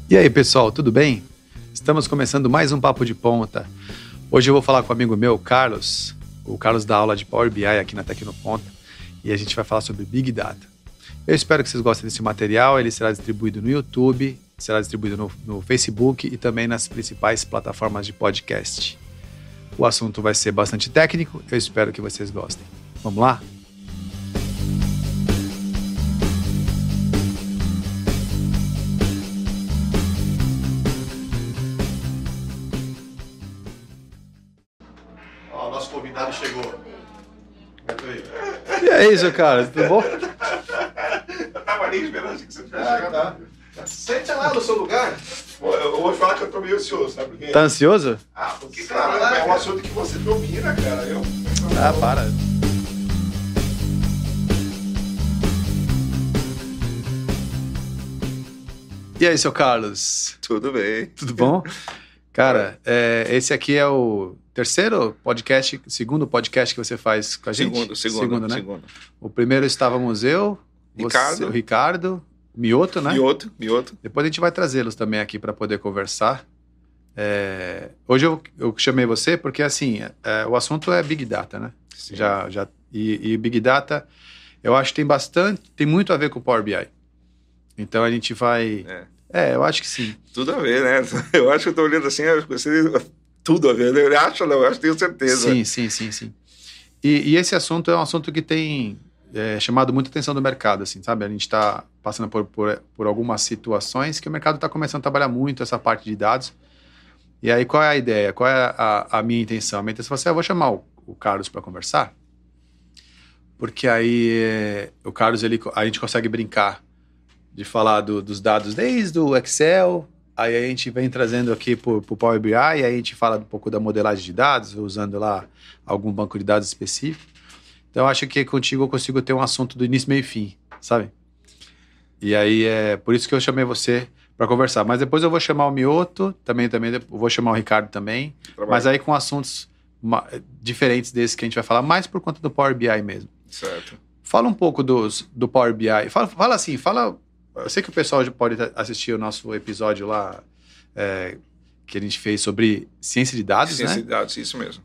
E aí, pessoal, tudo bem? Estamos começando mais um Papo de Ponta. Hoje eu vou falar com um amigo meu, Carlos. O Carlos dá aula de Power BI aqui na Tecnoponta. E a gente vai falar sobre Big Data. Eu espero que vocês gostem desse material. Ele será distribuído no YouTube, será distribuído no Facebook e também nas principais plataformas de podcast. O assunto vai ser bastante técnico. Eu espero que vocês gostem. Vamos lá? Nosso convidado chegou. E aí, seu cara, tudo bom? Eu tava nem esperando que você tivesse chegado. Tá. Senta lá no seu lugar. Eu vou falar que eu tô meio ansioso, sabe por quê? Tá ansioso? Porque, cara, é um assunto que você domina, cara. Para. E aí, seu Carlos? Tudo bem. Tudo bom? Cara, esse aqui é o segundo podcast que você faz com a gente? Segundo, né? Segundo. O primeiro estávamos eu, o Ricardo, Mioto, né? Mioto. Depois a gente vai trazê-los também aqui para poder conversar. Hoje eu chamei você porque, assim, o assunto é Big Data, né? Sim. E Big Data, eu acho que tem muito a ver com o Power BI. Então a gente vai... eu acho que sim. Tudo a ver, né? Eu acho que eu tô olhando assim, tudo a ver. Eu acho, tenho certeza. Sim. E esse assunto é um assunto que tem chamado muita atenção do mercado, assim, sabe? A gente está passando por algumas situações que o mercado está começando a trabalhar muito essa parte de dados. E aí, qual é a ideia? Qual é a minha intenção? A minha intenção é assim, eu vou chamar o Carlos para conversar, porque aí o Carlos, a gente consegue brincar de falar dos dados desde o Excel, aí a gente vem trazendo aqui para o Power BI, aí a gente fala um pouco da modelagem de dados, usando lá algum banco de dados específico. Então, acho que contigo eu consigo ter um assunto do início, meio e fim, sabe? E aí, por isso que eu chamei você para conversar. Mas depois eu vou chamar o Mioto, também vou chamar o Ricardo também, mas aí com assuntos diferentes desses que a gente vai falar, mais por conta do Power BI mesmo. Certo. Fala um pouco do Power BI. Fala... Eu sei que o pessoal já pode assistir o nosso episódio lá que a gente fez sobre ciência de dados, Ciência de dados, isso mesmo.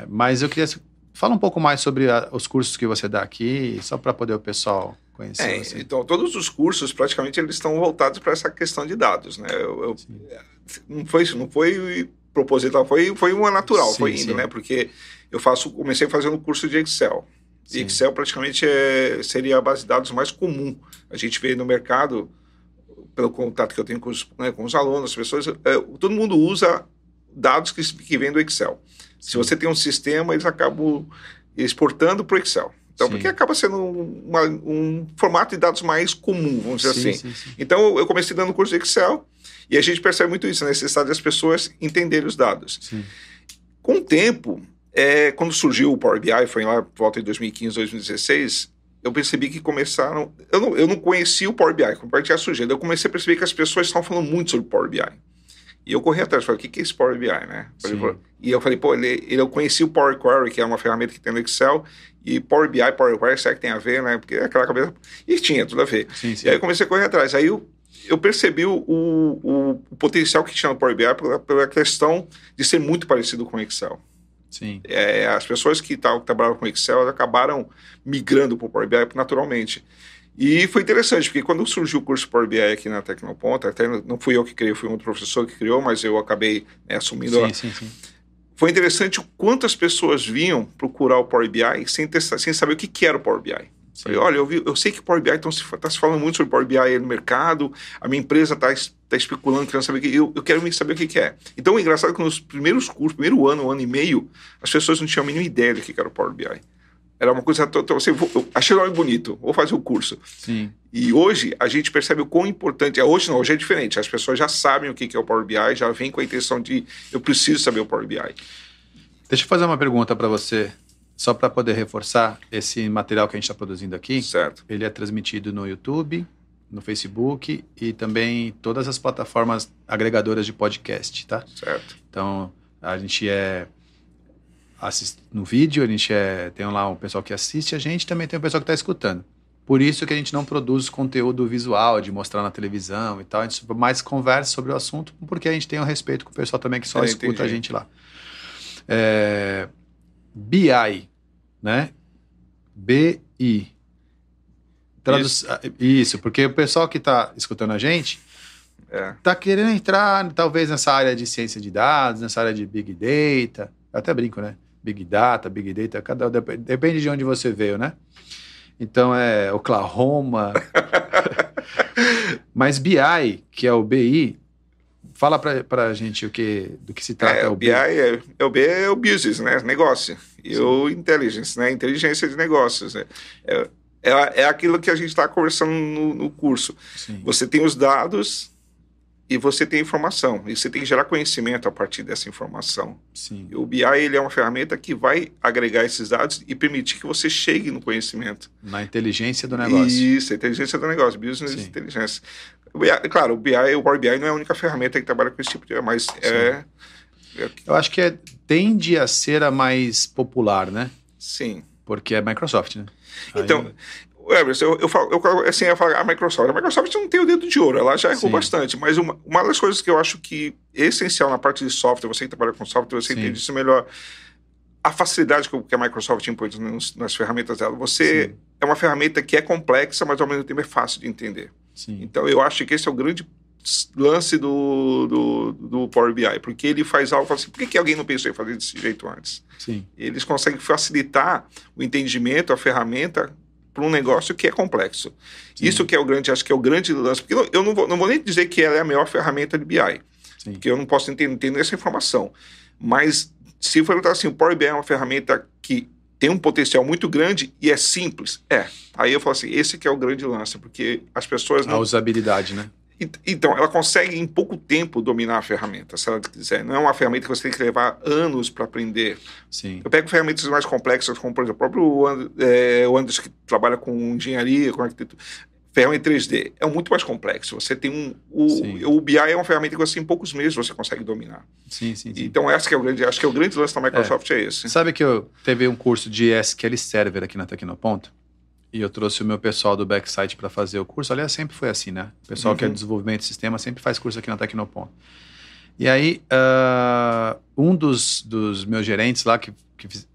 Mas eu queria... Fala um pouco mais sobre os cursos que você dá aqui, só para poder o pessoal conhecer você. Então, todos os cursos, praticamente, eles estão voltados para essa questão de dados, né? Não foi proposital, foi uma natural, foi indo, né? Porque comecei fazendo curso de Excel. E Excel praticamente seria a base de dados mais comum. A gente vê no mercado, pelo contato que eu tenho com os alunos, as pessoas, todo mundo usa dados que vêm do Excel. Se você tem um sistema, eles acabam exportando para o Excel. Então, porque acaba sendo um formato de dados mais comum, vamos dizer assim. Sim. Então, eu comecei dando curso de Excel e a gente percebe muito isso, a necessidade das pessoas entenderem os dados. Sim. Com o tempo... quando surgiu o Power BI, foi lá por volta de 2015, 2016, eu percebi que começaram... Eu não conhecia o Power BI, quando o Power BI tinha surgido. Eu comecei a perceber que as pessoas estavam falando muito sobre o Power BI. E eu corri atrás, falei, o que é esse Power BI, né? E eu falei, eu conheci o Power Query, que é uma ferramenta que tem no Excel, e Power BI, Power Query, será que tem a ver, né? Porque aquela cabeça... E tinha tudo a ver. Sim. E aí eu comecei a correr atrás. Aí eu percebi o potencial que tinha no Power BI pela questão de ser muito parecido com o Excel. Sim. As pessoas que trabalhavam com Excel acabaram migrando para o Power BI naturalmente. E foi interessante, porque quando surgiu o curso Power BI aqui na Tecnoponta, até não fui eu que criei, foi um professor que criou, mas eu acabei assumindo. Sim. Foi interessante o quanto as pessoas vinham procurar o Power BI sem saber o que era o Power BI. Falei, olha, eu sei que o Power BI está se falando muito sobre o Power BI aí no mercado, a minha empresa está especulando, querendo saber eu quero saber o que é. Então, o engraçado é que nos primeiros cursos, primeiro ano, um ano e meio, as pessoas não tinham a mínima ideia do que era o Power BI. Era uma coisa, eu achei o nome bonito, vou fazer o curso. Sim. E hoje a gente percebe o quão importante, hoje é diferente, as pessoas já sabem o que é o Power BI, já vêm com a intenção de, eu preciso saber o Power BI. Deixa eu fazer uma pergunta para você. Só para poder reforçar esse material que a gente está produzindo aqui. Certo. Ele é transmitido no YouTube, no Facebook e também todas as plataformas agregadoras de podcast, tá? Certo. Então, a gente assiste no vídeo, tem lá um pessoal que assiste a gente, também tem o pessoal que está escutando. Por isso que a gente não produz conteúdo visual, de mostrar na televisão e tal. A gente mais conversa sobre o assunto, porque a gente tem um respeito com o pessoal também que só escuta a gente lá. BI, né? BI. Isso, porque o pessoal que está escutando a gente está querendo entrar, talvez, nessa área de ciência de dados, nessa área de Big Data. Eu até brinco, né? Big Data, depende de onde você veio, né? Então é Oklahoma. Mas BI, que é o BI, fala pra gente do que se trata. O BI é o business, né? Negócio. E o intelligence, né? Inteligência de negócios. É aquilo que a gente está conversando no curso. Sim. Você tem os dados e você tem informação. E você tem que gerar conhecimento a partir dessa informação. Sim. E o BI ele é uma ferramenta que vai agregar esses dados e permitir que você chegue no conhecimento. Na inteligência do negócio. Isso, a inteligência do negócio. Business de inteligência. Claro, o Power BI não é a única ferramenta que trabalha com esse tipo de... Mas eu acho que tende a ser a mais popular, né? Sim. Porque é Microsoft, né? Então... Everson, eu falo, a Microsoft não tem o dedo de ouro, ela já errou bastante, mas uma das coisas que eu acho que é essencial na parte de software, você que trabalha com software, você entende isso melhor, a facilidade que a Microsoft impõe nas ferramentas dela. Você é uma ferramenta que é complexa, mas ao mesmo tempo é fácil de entender. Sim. Então eu acho que esse é o grande lance do Power BI, porque ele faz algo assim, por que alguém não pensou em fazer desse jeito antes? Sim. Eles conseguem facilitar o entendimento, a ferramenta, para um negócio que é complexo. Sim. Isso que é acho que é o grande lance, porque eu não vou nem dizer que ela é a melhor ferramenta de BI, porque eu não posso entender essa informação, mas se for assim, o Power BI é uma ferramenta que tem um potencial muito grande e é simples, aí eu falo assim, esse que é o grande lance, porque as pessoas não... A usabilidade, né? Então, ela consegue em pouco tempo dominar a ferramenta, se ela quiser. Não é uma ferramenta que você tem que levar anos para aprender. Sim. Eu pego ferramentas mais complexas, como, por exemplo, o próprio o Anderson, que trabalha com engenharia, com arquitetura. Ferramenta 3D é muito mais complexo. Você tem o BI é uma ferramenta que você, em poucos meses, você consegue dominar. Sim. Então, esse que é o grande, acho que é o grande lance da Microsoft é esse. Sabe que eu teve um curso de SQL Server aqui na Tecnoponto? E eu trouxe o meu pessoal do Backsite para fazer o curso. Aliás, sempre foi assim, né? O pessoal que é de desenvolvimento de sistema sempre faz curso aqui na Tecnoponto. E aí, um dos meus gerentes lá, que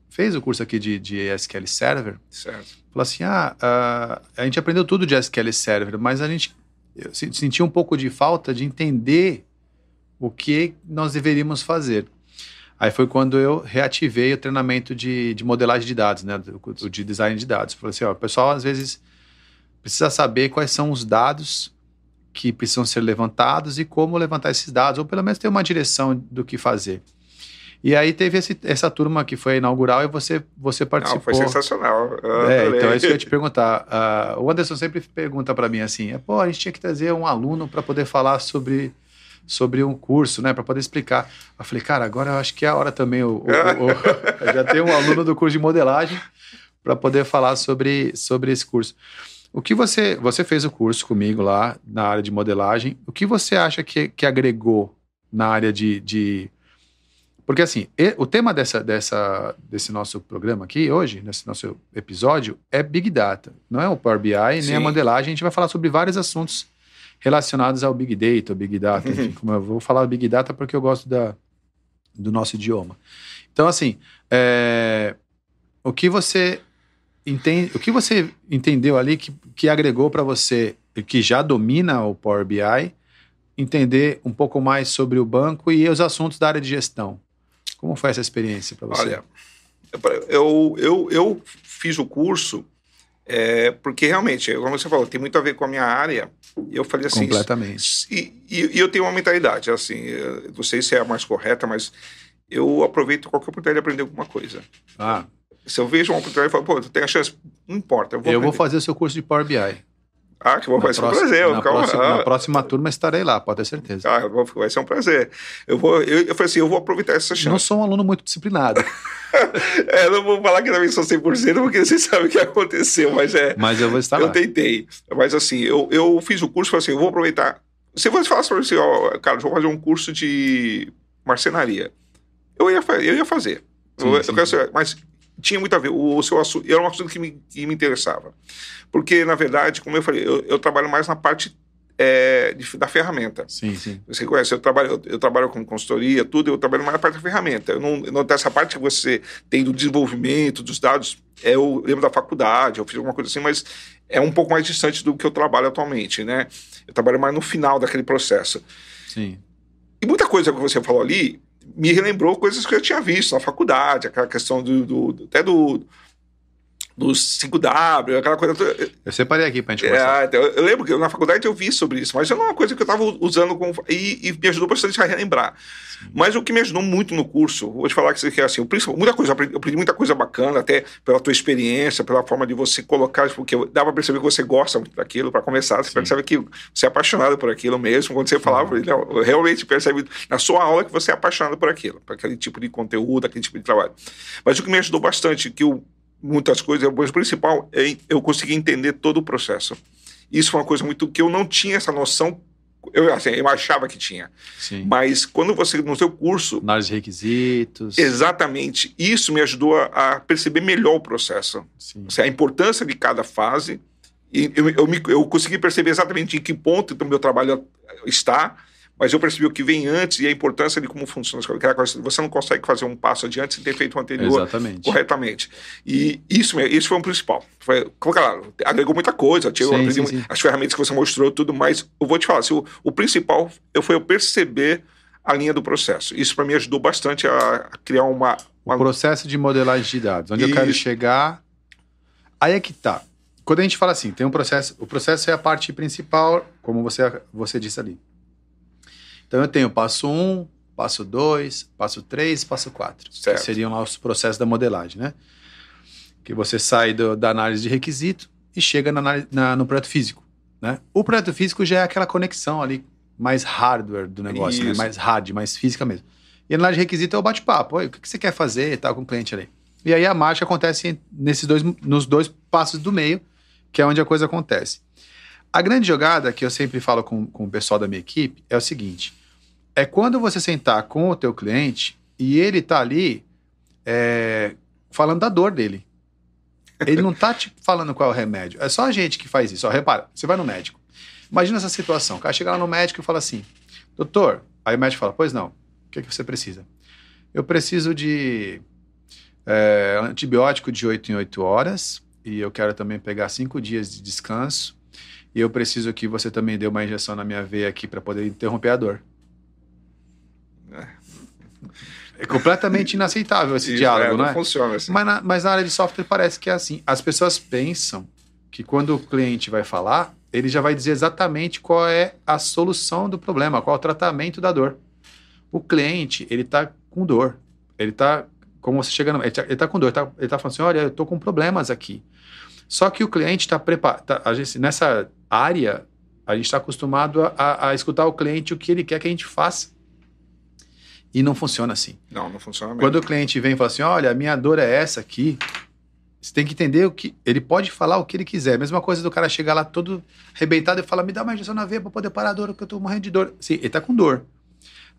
fez o curso aqui de SQL Server, falou assim, a gente aprendeu tudo de SQL Server, mas eu senti um pouco de falta de entender o que nós deveríamos fazer. Aí foi quando eu reativei o treinamento de modelagem de dados, né, de design de dados. Falei assim, o pessoal às vezes precisa saber quais são os dados que precisam ser levantados e como levantar esses dados, ou pelo menos ter uma direção do que fazer. E aí teve essa turma que foi inaugural e você participou. Não, foi sensacional. Então é isso que eu ia te perguntar. O Anderson sempre pergunta para mim assim, a gente tinha que trazer um aluno para poder falar sobre um curso, né, para poder explicar. Eu falei, cara, agora eu acho que é a hora também. Eu já tenho um aluno do curso de modelagem para poder falar sobre esse curso. O que você fez o curso comigo lá na área de modelagem, o que você acha que agregou na área de... Porque assim, o tema desse nosso programa aqui hoje, nesse nosso episódio, é Big Data. Não é o Power BI, nem a modelagem. A gente vai falar sobre vários assuntos relacionados ao Big Data, o Big Data, enfim, como eu vou falar Big Data porque eu gosto do nosso idioma. Então, assim, o que você entendeu ali que agregou para você, que já domina o Power BI, entender um pouco mais sobre o banco e os assuntos da área de gestão? Como foi essa experiência para você? Olha, eu fiz o curso porque realmente, como você falou, tem muito a ver com a minha área. E eu falei assim... Completamente. E eu tenho uma mentalidade, assim, não sei se é a mais correta, mas eu aproveito qualquer oportunidade de aprender alguma coisa. Se eu vejo uma oportunidade, eu falo, tu tem a chance, não importa. Eu vou fazer o seu curso de Power BI. Que bom, vai ser um prazer. Na próxima turma estarei lá, pode ter certeza. Vai ser um prazer. Eu falei assim, eu vou aproveitar essa chance. Não sou um aluno muito disciplinado. Não vou falar que também sou 100%, porque você sabe o que aconteceu, mas eu vou estar lá. Eu tentei. Mas assim, eu fiz o curso, falei assim, eu vou aproveitar. Se você falasse para mim assim, cara, eu vou fazer um curso de marcenaria. Eu ia fazer. Sim. Mas tinha muito a ver. O seu assunto era um assunto que me interessava. Porque, na verdade, como eu falei, eu trabalho mais na parte da ferramenta. Sim, sim. Você conhece, eu trabalho com consultoria, tudo, eu trabalho mais na parte da ferramenta. Eu não dessa parte que você tem do desenvolvimento dos dados, eu lembro da faculdade, eu fiz alguma coisa assim, mas é um pouco mais distante do que eu trabalho atualmente, né? Eu trabalho mais no final daquele processo. Sim. E muita coisa que você falou ali me relembrou coisas que eu tinha visto na faculdade, aquela questão até dos 5W, aquela coisa toda. Eu separei aqui pra gente conversar. Eu lembro que na faculdade eu vi sobre isso, mas não é uma coisa que eu estava usando e me ajudou bastante a relembrar. Sim. Mas o que me ajudou muito no curso, vou te falar que assim, muita coisa, eu aprendi muita coisa bacana, até pela tua experiência, pela forma de você colocar, porque dá para perceber que você gosta muito daquilo, para começar, você percebe que você é apaixonado por aquilo mesmo, quando você falava, realmente percebe na sua aula que você é apaixonado por aquilo, por aquele tipo de conteúdo, aquele tipo de trabalho. Mas o que me ajudou bastante, muitas coisas, mas o principal é eu consegui entender todo o processo. Isso foi uma coisa muito que eu não tinha essa noção, eu achava que tinha. Sim. Mas quando você, no seu curso... Análise de requisitos... Exatamente. Isso me ajudou a perceber melhor o processo. Sim. A importância de cada fase. E eu consegui perceber exatamente em que ponto o meu trabalho está, mas eu percebi o que vem antes e a importância de como funciona. Você não consegue fazer um passo adiante sem ter feito o anterior corretamente. E isso foi o principal. Claro, agregou muita coisa, eu aprendi as ferramentas que você mostrou, tudo mais. Eu vou te falar, o principal foi eu perceber a linha do processo. Isso para mim ajudou bastante a criar o processo de modelagem de dados, onde eu quero chegar. Aí é que tá. Quando a gente fala assim, tem um processo, o processo é a parte principal, como você disse ali. Então, eu tenho passo 1, passo 2, passo 3, passo 4. Que seriam lá os processos da modelagem, né? Que você sai da análise de requisito e chega no projeto físico, né? O projeto físico já é aquela conexão ali mais hardware do negócio, né? Mais hard, mais física mesmo. E a análise de requisito é o bate-papo. O que você quer fazer e tal com o cliente ali. E aí a marcha acontece nos dois passos do meio, que é onde a coisa acontece. A grande jogada que eu sempre falo com o pessoal da minha equipe é o seguinte... É quando você sentar com o teu cliente e ele tá ali falando da dor dele. Ele não tá te falando qual é o remédio. É só a gente que faz isso. Ó, repara, você vai no médico. Imagina essa situação. O cara chega lá no médico e fala assim, doutor, aí o médico fala, pois não, o que você precisa? Eu preciso de antibiótico de 8 em 8 horas e eu quero também pegar 5 dias de descanso e eu preciso que você também dê uma injeção na minha veia aqui para poder interromper a dor. É completamente inaceitável esse diálogo, não é? Não funciona assim. Mas na área de software parece que é assim. As pessoas pensam que quando o cliente vai falar, ele já vai dizer exatamente qual é a solução do problema, qual é o tratamento da dor. O cliente, ele tá com dor. Ele tá, como você chega no... Ele tá com dor, ele tá falando assim, olha, eu tô com problemas aqui. Só que o cliente está preparado... Nessa área, a gente está acostumado a escutar o cliente o que ele quer que a gente faça. E não funciona assim. Não funciona mesmo. Quando o cliente vem e fala assim, olha, a minha dor é essa aqui, você tem que entender o que... Ele pode falar o que ele quiser. Mesma coisa do cara chegar lá todo arrebentado e falar, me dá uma injeção na veia para poder parar a dor, porque eu tô morrendo de dor. Sim, ele tá com dor.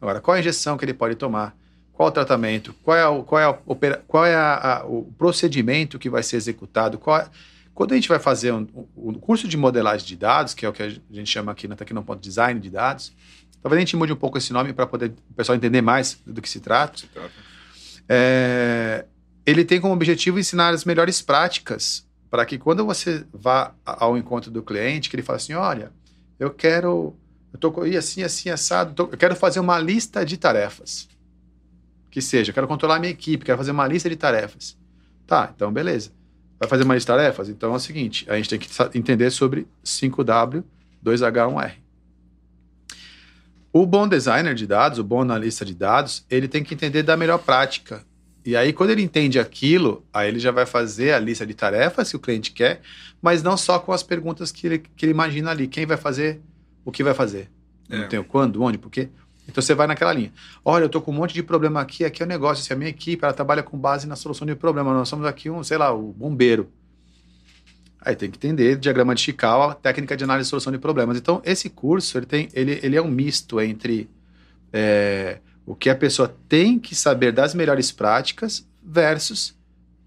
Agora, qual a injeção que ele pode tomar? Qual o tratamento? Qual é o procedimento que vai ser executado? Quando a gente vai fazer um curso de modelagem de dados, que é o que a gente chama aqui na Tecnoponto Design de dados, talvez a gente mude um pouco esse nome para poder o pessoal entender mais do que se trata. Ele tem como objetivo ensinar as melhores práticas para que quando você vá ao encontro do cliente, que ele fale assim, olha, eu tô assim, assado, eu quero fazer uma lista de tarefas. Que seja, eu quero controlar a minha equipe, quero fazer uma lista de tarefas. Tá, então beleza. Vai fazer uma lista de tarefas? Então é o seguinte, a gente tem que entender sobre 5W, 2H, 1R. O bom designer de dados, o bom analista de dados, ele tem que entender da melhor prática. E aí, quando ele entende aquilo, aí ele já vai fazer a lista de tarefas que o cliente quer, mas não só com as perguntas que ele imagina ali. Quem vai fazer, o que vai fazer. Não tem o quando, onde, por quê. Então, você vai naquela linha. Olha, eu tô com um monte de problema aqui é o negócio. Se a minha equipe, ela trabalha com base na solução de problema. Nós somos aqui o bombeiro. Aí tem que entender diagrama de Chicago, a técnica de análise e solução de problemas. Então, esse curso, ele é um misto entre o que a pessoa tem que saber das melhores práticas versus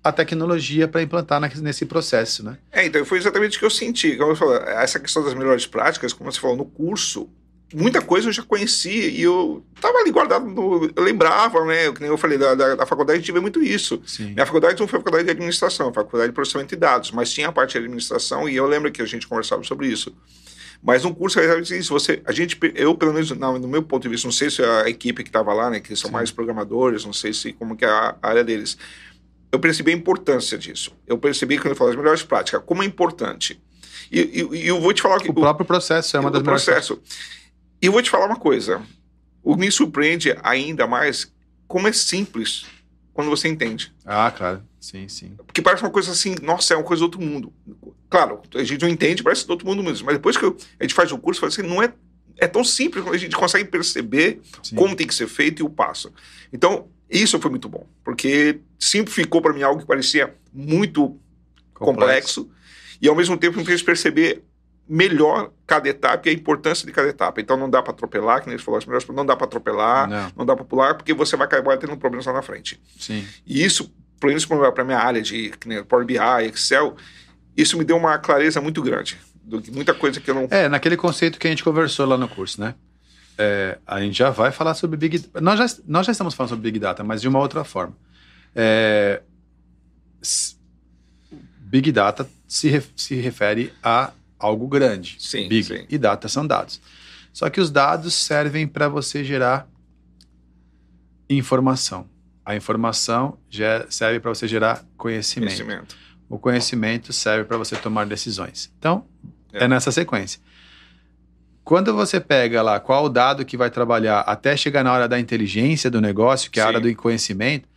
a tecnologia para implantar nesse processo, né? Então foi exatamente o que eu senti. Como eu falei, essa questão das melhores práticas, como você falou, no curso, muita coisa eu já conhecia e eu estava ali guardado, eu lembrava, né? Que nem eu falei, da faculdade a gente vê muito isso. Sim. Minha faculdade não foi faculdade de administração, foi faculdade de processamento de dados, mas tinha a parte de administração e eu lembro que a gente conversava sobre isso. Mas um curso é exatamente isso. Eu, pelo menos, no meu ponto de vista, não sei se a equipe que estava lá, né, que são mais programadores, não sei se como que é a área deles. Eu percebi a importância disso. Eu percebi, quando eu falo das melhores práticas, como é importante. E eu vou te falar que... O próprio processo é uma das melhores práticas. E eu vou te falar uma coisa. Me surpreende ainda mais como é simples quando você entende. Ah, claro. Sim, sim. Porque parece uma coisa assim, nossa, é uma coisa do outro mundo. Claro, a gente não entende, parece do outro mundo mesmo. Mas depois que a gente faz o curso, fala assim, não é tão simples quando a gente consegue perceber como tem que ser feito e o passo. Então, isso foi muito bom. Porque simplificou para mim algo que parecia muito complexo e, ao mesmo tempo, me fez perceber melhor cada etapa e a importância de cada etapa. Então, não dá para atropelar, que nem você falou, não dá para atropelar, não dá para pular, porque você vai acabar tendo problemas lá na frente. Sim. E isso, por exemplo, para a minha área de Power BI, Excel, isso me deu uma clareza muito grande. Muita coisa que eu não... naquele conceito que a gente conversou lá no curso, né? A gente já vai falar sobre Big Data. Nós já estamos falando sobre Big Data, mas de uma outra forma. Big Data se refere a algo grande. Sim, Big sim. E Data são dados. Só que os dados servem para você gerar informação. A informação serve para você gerar conhecimento. O conhecimento serve para você tomar decisões. Então, é nessa sequência. Quando você pega lá qual o dado que vai trabalhar até chegar na hora da inteligência do negócio, que é a área do conhecimento,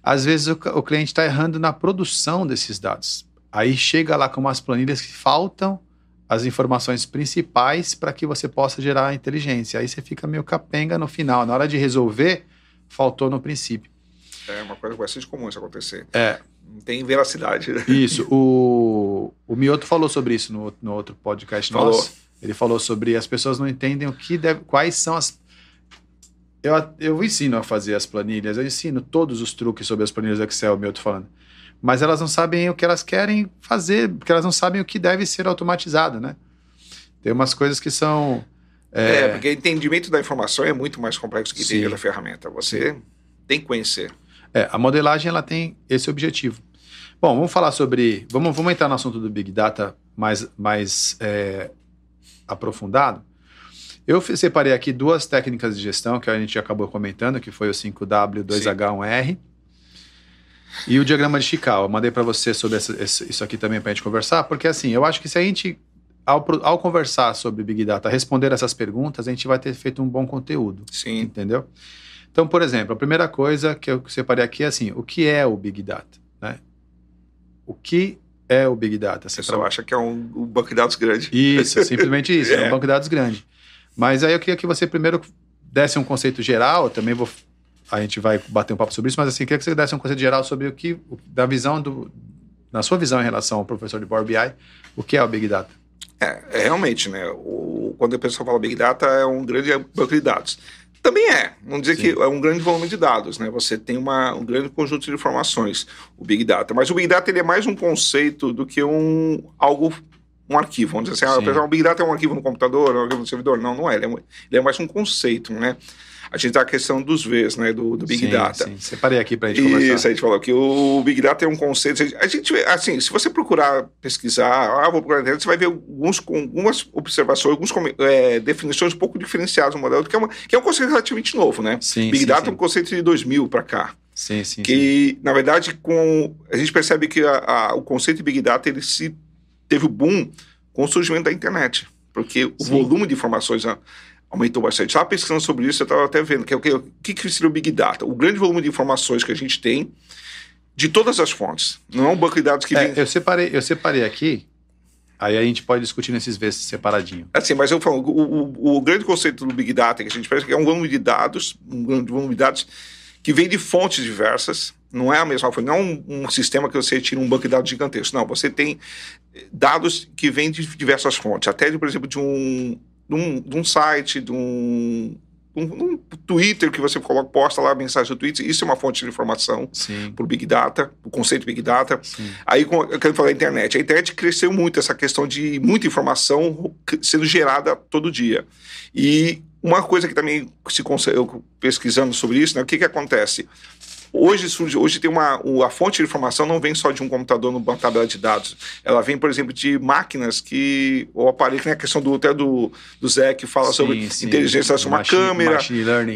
às vezes o cliente está errando na produção desses dados. Aí chega lá com umas planilhas que faltam as informações principais para que você possa gerar a inteligência. Aí você fica meio capenga no final. Na hora de resolver, faltou no princípio. É uma coisa bastante comum isso acontecer. Não tem veracidade. Isso. O Mioto falou sobre isso no outro podcast nosso. Ele falou sobre as pessoas não entendem quais são as... Eu ensino a fazer as planilhas, eu ensino todos os truques sobre as planilhas do Excel, o Mioto falando. Mas elas não sabem o que elas querem fazer, porque elas não sabem o que deve ser automatizado, né? Tem umas coisas que são... porque o entendimento da informação é muito mais complexo que entender da ferramenta. Você tem que conhecer. A modelagem ela tem esse objetivo. Bom, vamos falar sobre... Vamos entrar no assunto do Big Data mais aprofundado. Eu separei aqui duas técnicas de gestão que a gente acabou comentando, que foi o 5W, 2H1R e o diagrama de Chicago. Eu mandei para você sobre isso aqui também para a gente conversar, porque assim, eu acho que se a gente, ao conversar sobre Big Data, responder essas perguntas, a gente vai ter feito um bom conteúdo. Sim. Entendeu? Então, por exemplo, a primeira coisa que eu separei aqui é assim, o que é o Big Data? Né? O que é o Big Data? Você só acha que é um banco de dados grande. Isso, simplesmente isso, é um banco de dados grande. Mas aí eu queria que você primeiro desse um conceito geral, também a gente vai bater um papo sobre isso, mas assim, eu queria que você desse um conceito geral sobre na sua visão em relação ao professor de Power BI, o que é o Big Data? Realmente, né? Quando a pessoa fala Big Data, é um grande banco de dados. Também vamos dizer que é um grande volume de dados, né? Você tem um grande conjunto de informações, o Big Data. Mas o Big Data ele é mais um conceito do que um arquivo. Vamos dizer assim, o Big Data é um arquivo no computador, um arquivo no servidor. Não é. Ele é mais um conceito, né? A gente tá a questão dos Vs, né? Do Big Data. Sim, separei aqui pra gente conversar. Isso, a gente falou que o Big Data é um conceito. A gente vê, assim, se você pesquisar, vou procurar na internet, você vai ver algumas observações, definições um pouco diferenciadas do modelo, que é um conceito relativamente novo, né? Big Data é um conceito de 2000 para cá. Sim. Na verdade, a gente percebe que o conceito de Big Data ele teve o boom com o surgimento da internet, porque o volume de informações aumentou bastante. Estava pesquisando sobre isso, eu estava até vendo o que seria o Big Data. O grande volume de informações que a gente tem de todas as fontes. Não é um banco de dados que vem... Eu separei aqui, aí a gente pode discutir nesses vezes separadinho. Assim, mas eu falo, o grande conceito do Big Data que a gente pensa que é um volume de dados, que vem de fontes diversas. Não é a mesma fonte, não é um sistema que você tira um banco de dados gigantesco. Não, você tem dados que vêm de diversas fontes. Até, por exemplo, de um site, de um Twitter que você posta lá a mensagem do Twitter, isso é uma fonte de informação para o Big Data, o conceito Big Data. Sim. Aí, eu quero falar da internet. A internet cresceu muito, essa questão de muita informação sendo gerada todo dia. E uma coisa que também, eu pesquisando sobre isso, né, o que acontece? Hoje tem a fonte de informação não vem só de um computador numa tabela de dados. Ela vem, por exemplo, de máquinas o aparelho, que é a questão até do Zé, que fala sobre inteligência, uma câmera,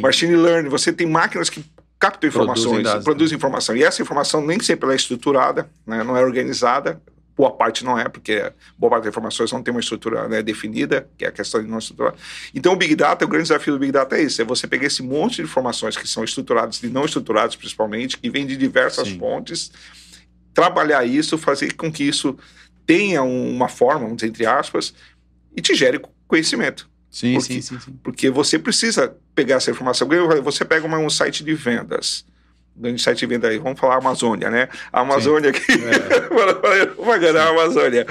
machine learning. Você tem máquinas que captam informações, produzem informação. E essa informação nem sempre é estruturada, né, não é organizada. Boa parte não é, porque boa parte das informações não tem uma estrutura, né, definida, que é a questão de não estruturar. Então, o Big Data, o grande desafio do Big Data é isso, é você pegar esse monte de informações que são estruturadas e não estruturadas, principalmente, que vêm de diversas fontes, trabalhar isso, fazer com que isso tenha uma forma, vamos dizer, entre aspas, e te gere conhecimento. Sim. Porque você precisa pegar essa informação. Você pega um site de vendas, grande site de venda aí, vamos falar Amazônia, né? A Amazônia aqui, vai ganhar a Amazônia.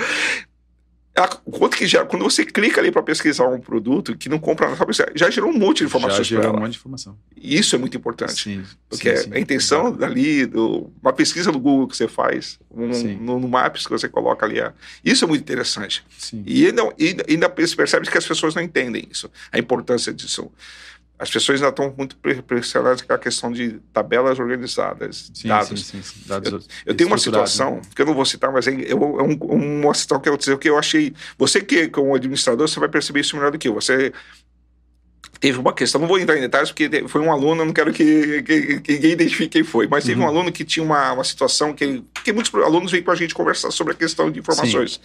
Quanto que quando você clica ali para pesquisar um produto que não compra nada, já gerou um monte de informações para ela. Um monte de informação. E isso é muito importante. Porque a intenção dali, uma pesquisa no Google que você faz, no Maps que você coloca ali, isso é muito interessante. Sim. E ainda se percebe que as pessoas não entendem isso, a importância disso. As pessoas ainda estão muito pressionadas com a questão de tabelas organizadas, dados. Dados eu tenho uma situação, que eu não vou citar, mas é uma situação que eu vou dizer que eu achei... Você que, como administrador, você vai perceber isso melhor do que eu. Você teve uma questão, não vou entrar em detalhes, porque foi um aluno, eu não quero que ninguém identifique quem foi, mas teve um aluno que tinha uma situação que muitos alunos vêm com a gente conversar sobre a questão de informações.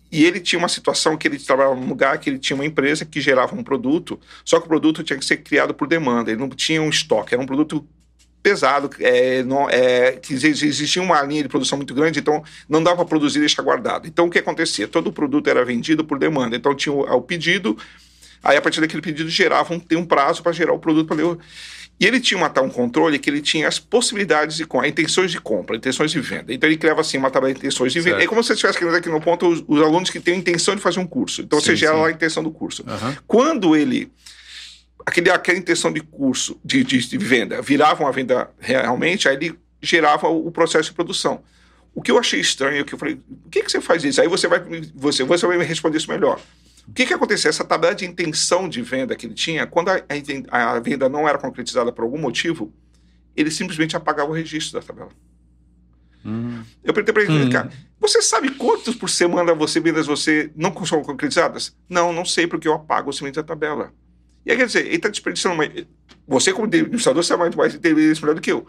E ele tinha uma situação que ele trabalhava num lugar que ele tinha uma empresa que gerava um produto, só que o produto tinha que ser criado por demanda, ele não tinha um estoque, era um produto pesado, que existia uma linha de produção muito grande, então não dava para produzir e deixar guardado. Então o que acontecia? Todo o produto era vendido por demanda, então tinha o pedido, aí a partir daquele pedido tem um prazo para gerar o produto para ler. E ele tinha um controle que ele tinha as possibilidades de intenções de compra, intenções de venda. Então ele criava assim uma tabela de intenções de venda. É como se você estivesse querendo aqui no ponto os alunos que têm a intenção de fazer um curso. Então você gera lá a intenção do curso. Quando aquela intenção de curso, de venda, virava uma venda realmente, aí ele gerava o processo de produção. O que eu achei estranho, que eu falei, por que você faz isso? Aí você vai me responder isso melhor. O que acontecia? Essa tabela de intenção de venda que ele tinha, quando a venda não era concretizada por algum motivo, ele simplesmente apagava o registro da tabela. Eu perguntei para ele, cara, você sabe quantos por semana vendas você não são concretizadas? Não sei, porque eu apago simplesmente a tabela. E aí, quer dizer, ele está desperdiçando você como administrador sabe muito mais inteligente melhor do que eu.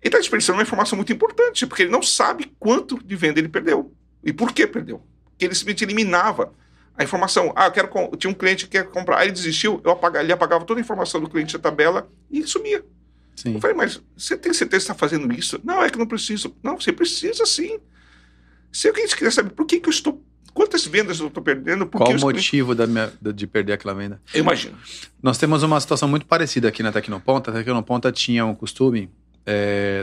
Ele está desperdiçando uma informação muito importante, porque ele não sabe quanto de venda ele perdeu. E por que perdeu? Porque ele simplesmente eliminava a informação. Tinha um cliente que quer comprar, aí ele desistiu, ele apagava toda a informação do cliente da tabela e sumia. Eu falei, mas você tem certeza que está fazendo isso? Não, é que não preciso. Não, você precisa sim. Se o cliente quiser saber por que eu estou... Quantas vendas eu estou perdendo? Qual o motivo de perder aquela venda? Eu imagino. Nós temos uma situação muito parecida aqui na Tecnoponta. A Tecnoponta tinha um costume,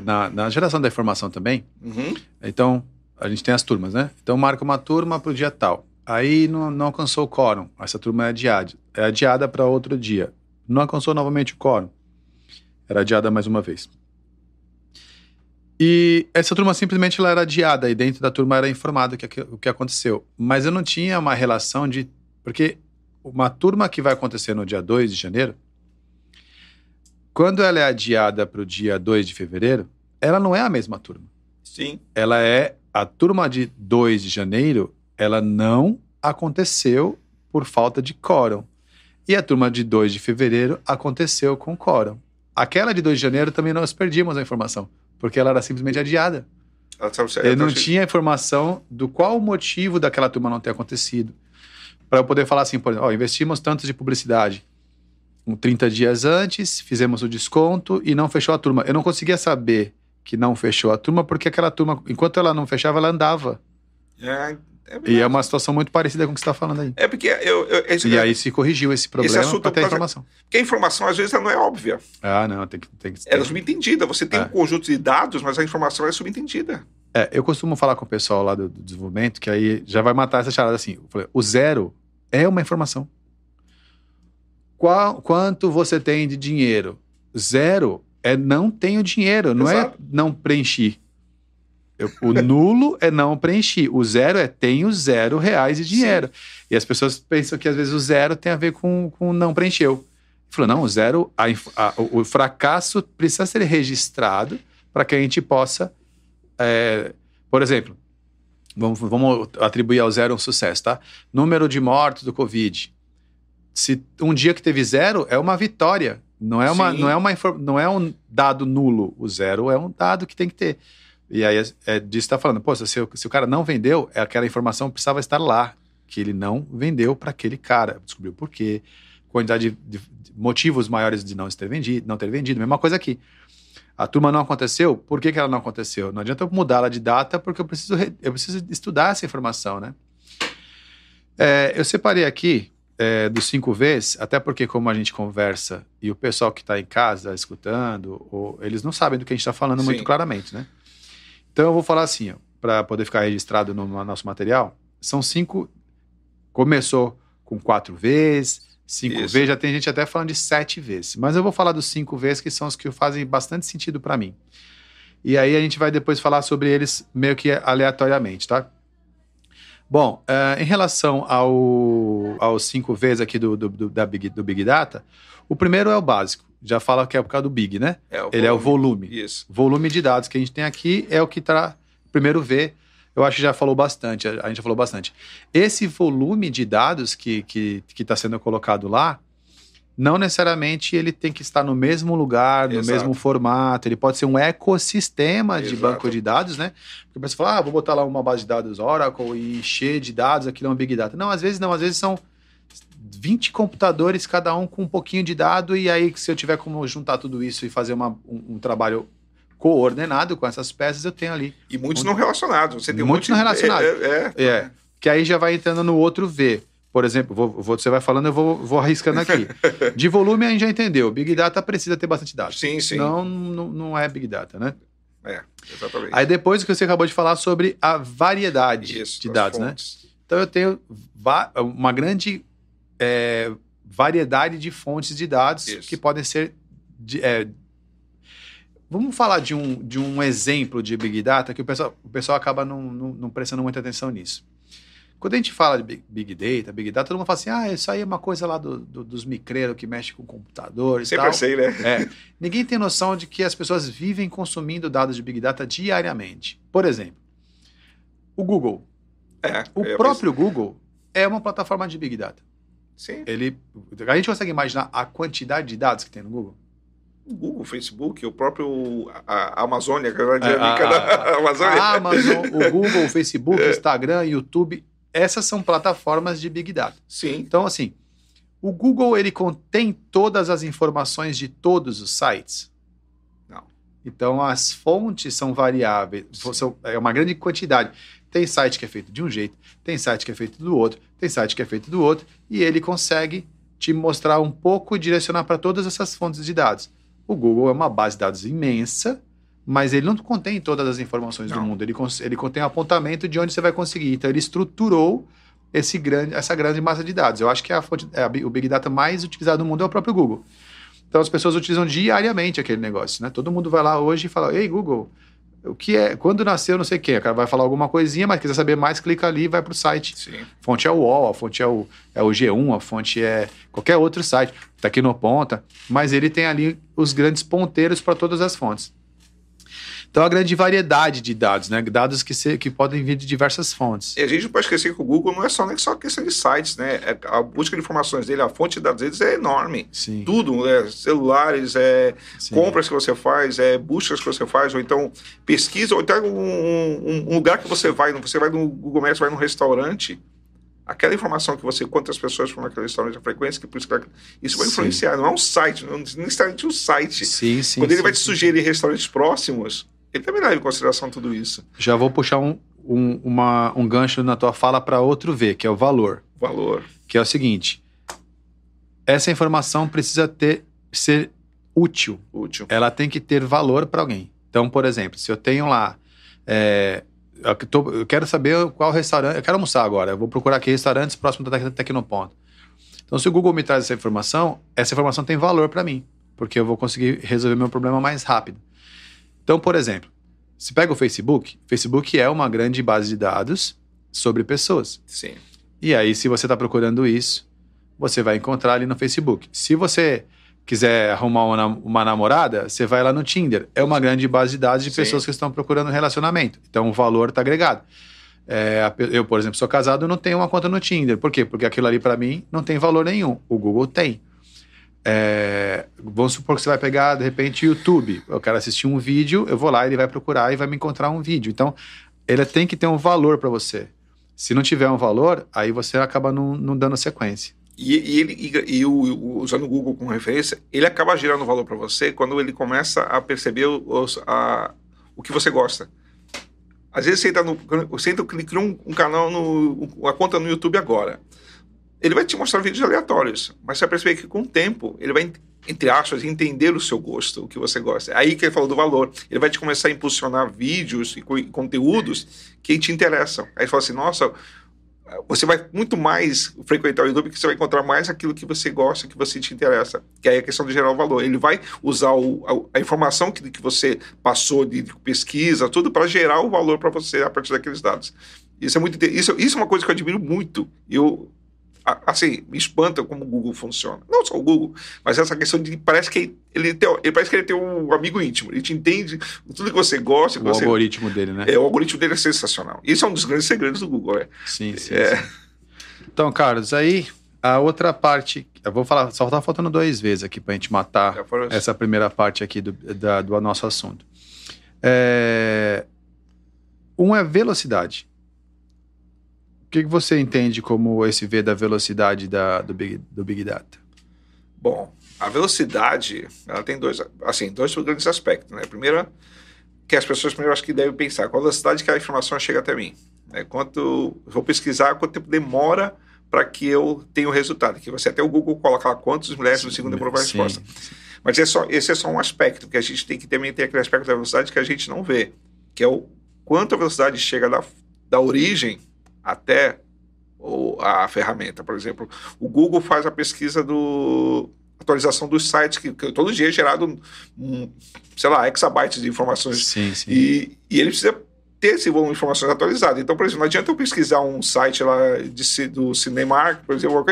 na geração da informação também. Então, a gente tem as turmas, né? Então, marca uma turma para o dia tal. Aí não alcançou o quórum. Essa turma é adiada para outro dia. Não alcançou novamente o quórum. Era adiada mais uma vez. E essa turma simplesmente ela era adiada. E dentro da turma era informado o que aconteceu. Mas eu não tinha uma relação de... Porque uma turma que vai acontecer no dia 2 de janeiro, quando ela é adiada para o dia 2 de fevereiro, ela não é a mesma turma. Sim. Ela é... A turma de 2 de janeiro... ela não aconteceu por falta de quórum. E a turma de 2 de fevereiro aconteceu com quórum. Aquela de 2 de janeiro também nós perdíamos a informação, porque ela era simplesmente adiada. Eu não tinha informação do qual o motivo daquela turma não ter acontecido. Para eu poder falar assim, por exemplo, investimos tantos de publicidade. 30 dias antes, fizemos o desconto e não fechou a turma. Eu não conseguia saber que não fechou a turma, porque aquela turma, enquanto ela não fechava, ela andava. E é uma situação muito parecida com o que você está falando aí. É porque... aí se corrigiu esse problema para ter a informação. Porque a informação, às vezes, ela não é óbvia. Não, tem que ela é subentendida. Você tem um conjunto de dados, mas a informação é subentendida. Eu costumo falar com o pessoal lá do desenvolvimento, que aí já vai matar essa charada assim. Eu falei, o zero é uma informação. Quanto você tem de dinheiro? 0 é não tenho dinheiro, não Exato. é não preenchi. O nulo é não preenchi. O 0 é tenho R$0 de dinheiro. Sim. E as pessoas pensam que às vezes o 0 tem a ver com não preencheu. Ele falou, não, o 0, o fracasso precisa ser registrado para que a gente possa, por exemplo, vamos atribuir ao 0 um sucesso, tá? Número de mortos do Covid. Se um dia que teve 0, é uma vitória. Não é um dado nulo. O 0 é um dado que tem que ter. E aí disso que está falando. Pô, se o cara não vendeu, aquela informação precisava estar lá. Que ele não vendeu para aquele cara. Descobriu por quê. Quantidade de motivos maiores de não ter vendido. Mesma coisa aqui. A turma não aconteceu. Por que ela não aconteceu? Não adianta eu mudá-la de data porque eu preciso estudar essa informação, né? Eu separei aqui dos 5 Vs, até porque como a gente conversa e o pessoal que está em casa escutando, eles não sabem do que a gente está falando muito claramente, né? Então eu vou falar assim, para poder ficar registrado no nosso material, são 5, começou com 4 Vs, 5 Vs, já tem gente até falando de 7 Vs, mas eu vou falar dos 5 Vs que são os que fazem bastante sentido para mim. E aí a gente vai depois falar sobre eles meio que aleatoriamente, tá? Bom, em relação aos 5 Vs aqui do Big Data, o primeiro é o básico. Já fala que é por causa do Big, né? Ele é o volume. Isso. Volume de dados que a gente tem aqui é o que está primeiro V. Eu acho que já falou bastante, a gente já falou bastante. Esse volume de dados que está sendo colocado lá, não necessariamente ele tem que estar no mesmo lugar, no mesmo formato. Ele pode ser um ecossistema de banco de dados, né? Porque a pessoa fala, vou botar lá uma base de dados Oracle e encher de dados, aquilo é um Big Data. Não, às vezes são 20 computadores, cada um com um pouquinho de dado, e aí se eu tiver como juntar tudo isso e fazer um trabalho coordenado com essas peças, eu tenho ali. E muitos não relacionados. Você tem muitos não relacionados. Que aí já vai entrando no outro V. Por exemplo, você vai falando, eu vou arriscando aqui. De volume a gente já entendeu. Big Data precisa ter bastante dados. Sim. Não é Big Data, né? Exatamente. Aí depois que você acabou de falar sobre a variedade de dados, fontes, né? Então eu tenho uma grande variedade de fontes de dados que podem ser... Vamos falar de um exemplo de Big Data que o pessoal acaba não prestando muita atenção nisso. Quando a gente fala de Big Data, todo mundo fala assim, isso aí é uma coisa lá dos micreiros que mexem com computador e sempre tal. Sempre assim, né? Ninguém tem noção de que as pessoas vivem consumindo dados de Big Data diariamente. Por exemplo, o Google. O próprio Google é uma plataforma de Big Data. Sim. A gente consegue imaginar a quantidade de dados que tem no Google? O Google, o Facebook, o próprio a Amazônia, que é a dinâmica da Amazônia. A Amazon, o Google, o Facebook, o Instagram, YouTube, essas são plataformas de Big Data. Sim. Então, assim, o Google, ele contém todas as informações de todos os sites? Não. Então, as fontes são variáveis, é uma grande quantidade. Tem site que é feito de um jeito, tem site que é feito do outro, tem site que é feito do outro, e ele consegue te mostrar um pouco e direcionar para todas essas fontes de dados. O Google é uma base de dados imensa, mas ele não contém todas as informações do mundo. Ele contém um apontamento de onde você vai conseguir. Então, ele estruturou essa grande massa de dados. Eu acho que o Big Data mais utilizado no mundo é o próprio Google. Então, as pessoas utilizam diariamente aquele negócio, né? Todo mundo vai lá hoje e fala, ei, Google, o que é? Quando nasceu não sei o quê? O cara vai falar alguma coisinha, mas quiser saber mais, clica ali e vai para o site. Sim. A fonte é o UOL, a fonte é o G1, a fonte é qualquer outro site. Tecnoponta, mas ele tem ali os grandes ponteiros para todas as fontes. Então, a grande variedade de dados, né? Dados que podem vir de diversas fontes. E a gente não pode esquecer que o Google não é só questão de sites, né? A busca de informações dele, a fonte de dados deles é enorme. Sim. Tudo, celulares, compras que você faz, buscas que você faz, ou então pesquisa, ou então um lugar que você vai no Google Maps, vai num restaurante, aquela informação que quantas pessoas foram naquele restaurante, a frequência, isso vai influenciar. Não é um site, não necessariamente um site. Sim, Quando ele vai te sugerir restaurantes próximos, ele também leva em consideração tudo isso. Já vou puxar um gancho na tua fala para outro V, que é o valor. Valor. Que é o seguinte, essa informação precisa ser útil. Ela tem que ter valor para alguém. Então, por exemplo, se eu tenho lá... eu quero saber qual restaurante... Eu quero almoçar agora. Eu vou procurar aqui restaurantes próximos da Tecnoponto. Então, se o Google me traz essa informação tem valor para mim, porque eu vou conseguir resolver meu problema mais rápido. Então, por exemplo, se pega o Facebook é uma grande base de dados sobre pessoas. Sim. E aí, se você está procurando isso, você vai encontrar ali no Facebook. Se você quiser arrumar uma namorada, você vai lá no Tinder. É uma grande base de dados de pessoas que estão procurando relacionamento. Então, o valor está agregado. Eu, por exemplo, sou casado e não tenho uma conta no Tinder. Por quê? Porque aquilo ali, para mim, não tem valor nenhum. O Google tem. Vamos supor que você vai pegar, de repente, YouTube. Eu quero assistir um vídeo, eu vou lá, ele vai procurar e vai me encontrar um vídeo. Então, ele tem que ter um valor para você. Se não tiver um valor, aí você acaba não dando sequência. Usando o Google como referência, ele acaba gerando valor para você quando ele começa a perceber o que você gosta. Às vezes você cria um canal, uma conta no YouTube agora. Ele vai te mostrar vídeos aleatórios, mas você vai perceber que com o tempo ele vai, entre aspas, entender o seu gosto, o que você gosta. Aí que ele falou do valor. Ele vai te começar a impulsionar vídeos e conteúdos que te interessam. Aí ele fala assim, nossa, você vai muito mais frequentar o YouTube, que você vai encontrar mais aquilo que você gosta, que você te interessa. Que aí é a questão de gerar o valor. Ele vai usar a informação que você passou de pesquisa, tudo para gerar o valor para você a partir daqueles dados. Isso é uma coisa que eu admiro muito. Assim, me espanta como o Google funciona. Não só o Google, mas essa questão de parece que ele tem um amigo íntimo. Ele te entende tudo que você gosta. Algoritmo dele, né? O algoritmo dele é sensacional. Isso é um dos grandes segredos do Google, né? Sim. Então, Carlos, aí a outra parte, eu vou falar, só tá faltando 2 vezes aqui pra gente matar essa primeira parte aqui do nosso assunto. Um é velocidade. O que você entende como esse V da velocidade do Big Data? Bom, a velocidade, ela tem dois grandes aspectos, né? Primeiro, que as pessoas primeiro acho que devem pensar, qual a velocidade que a informação chega até mim? Eu vou pesquisar, quanto tempo demora para que eu tenha o resultado? Que você até o Google coloca lá quantos milésimos de segundo demora para a resposta. Sim. Mas esse é só um aspecto, que a gente tem que também ter aquele aspecto da velocidade que a gente não vê, que é o quanto a velocidade chega da origem até a ferramenta. Por exemplo, o Google faz a pesquisa atualização dos sites, que todo dia é gerado, exabytes de informações. Sim. E ele precisa ter esse volume de informações atualizado. Então, por exemplo, não adianta eu pesquisar um site lá do Cinemark, por exemplo,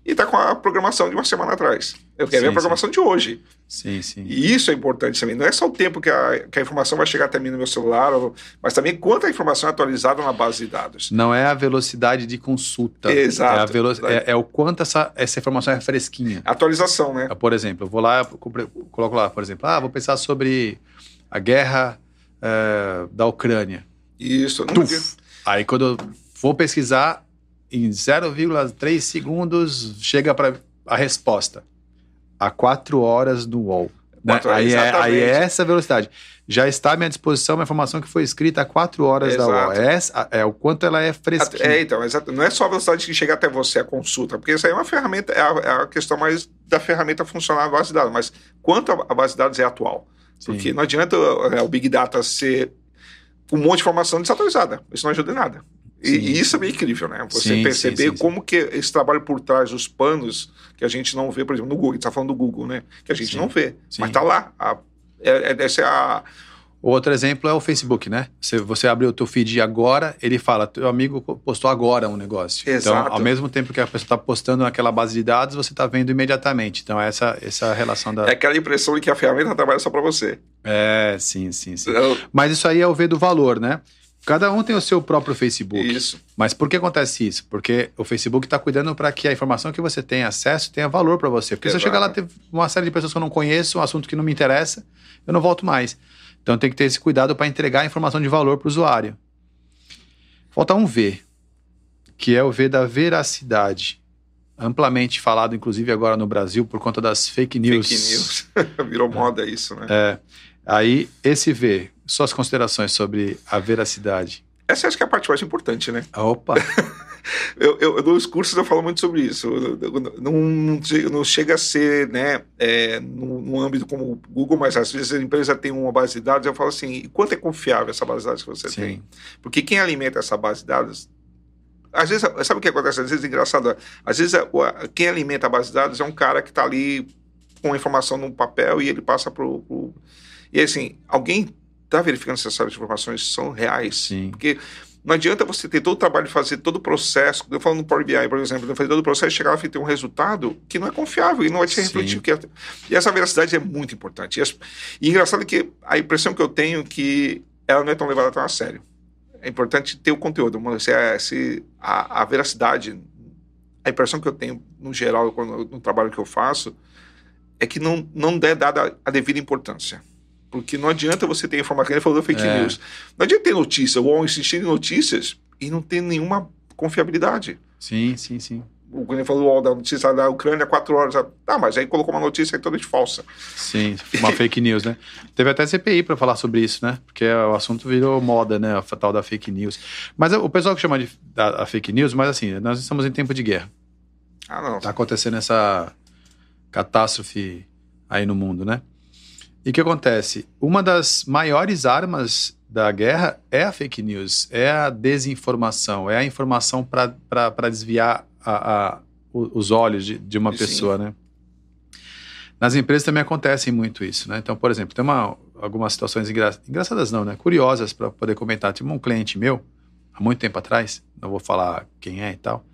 e tá com a programação de uma semana atrás. Eu quero ver a programação de hoje. Sim. E isso é importante também. Não é só o tempo que a informação vai chegar até mim no meu celular, mas também quanto a informação é atualizada na base de dados. Não é a velocidade de consulta. Exato. É o quanto essa informação é fresquinha. Atualização, né? Por exemplo, eu vou lá, coloco lá, por exemplo, vou pensar sobre a guerra da Ucrânia. Isso. Aí quando eu vou pesquisar, em 0,3 segundos chega para a resposta. A 4 horas no UOL. Né? Aí é essa velocidade. Já está à minha disposição uma informação que foi escrita há 4 horas da UOL. É o quanto ela é fresquinha. Então, exato. Não é só a velocidade que chega até você, a consulta, porque isso aí é uma ferramenta, é a questão mais da ferramenta funcionar na base de dados, mas quanto a base de dados é atual. Porque não adianta o Big Data ser um monte de informação desatualizada. Isso não ajuda em nada. E isso é meio incrível, né? Você perceber como que esse trabalho por trás dos panos que a gente não vê, por exemplo, no Google, a gente está falando do Google, né? Que a gente não vê, mas está lá. Essa é a... Outro exemplo é o Facebook, né? Você abre o teu feed agora, ele fala, teu amigo postou agora um negócio. Exato. Então, ao mesmo tempo que a pessoa está postando naquela base de dados, você está vendo imediatamente. Então, essa relação da... É aquela impressão de que a ferramenta trabalha só para você. Sim. Mas isso aí é o V do valor, né? Cada um tem o seu próprio Facebook. Isso. Mas por que acontece isso? Porque o Facebook está cuidando para que a informação que você tem acesso tenha valor para você. Porque se eu chegar lá, ter uma série de pessoas que eu não conheço, um assunto que não me interessa, eu não volto mais. Então tem que ter esse cuidado para entregar a informação de valor para o usuário. Falta um V, que é o V da veracidade. Amplamente falado, inclusive agora no Brasil, por conta das fake news. Virou moda isso, né? Aí, esse V, suas considerações sobre a veracidade. Essa acho que é a parte mais importante, né? Opa! eu nos cursos eu falo muito sobre isso. Não chega a ser, né, num âmbito como o Google, mas às vezes a empresa tem uma base de dados, eu falo assim, e quanto é confiável essa base de dados que você tem? Porque quem alimenta essa base de dados Às vezes, sabe o que acontece? Às vezes é engraçado. Às vezes, quem alimenta a base de dados é um cara que está ali com a informação num papel e ele passa pro... E assim, alguém está verificando se essas informações são reais. Sim. Porque não adianta você ter todo o trabalho de fazer todo o processo. Eu falo no Power BI, por exemplo, de fazer todo o processo, chegar lá e ter um resultado que não é confiável e não vai te refletir o que é. E essa veracidade é muito importante. E engraçado que a impressão que eu tenho é que ela não é tão levada tão a sério. É importante ter o conteúdo. A veracidade, a impressão que eu tenho, no geral, no trabalho que eu faço, é que não é dada a devida importância. Porque não adianta você ter informação, ele falou da fake news. Não adianta ter notícia, ou insistir em notícias e não ter nenhuma confiabilidade. Sim. Quando ele falou da notícia da Ucrânia, 4 horas. Mas aí colocou uma notícia totalmente falsa. Sim, uma fake news, né? Teve até CPI para falar sobre isso, né? Porque o assunto virou moda, né? A tal da fake news. Mas o pessoal que chama a fake news, mas assim, nós estamos em tempo de guerra. Não. Tá acontecendo essa catástrofe aí no mundo, né? E o que acontece? Uma das maiores armas da guerra é a fake news, é a desinformação, é a informação para desviar os olhos de uma pessoa, né? Nas empresas também acontece muito isso, né? Então, por exemplo, tem algumas situações engraçadas não, né? Curiosas para poder comentar. Tinha um cliente meu, há muito tempo atrás, não vou falar quem é e tal,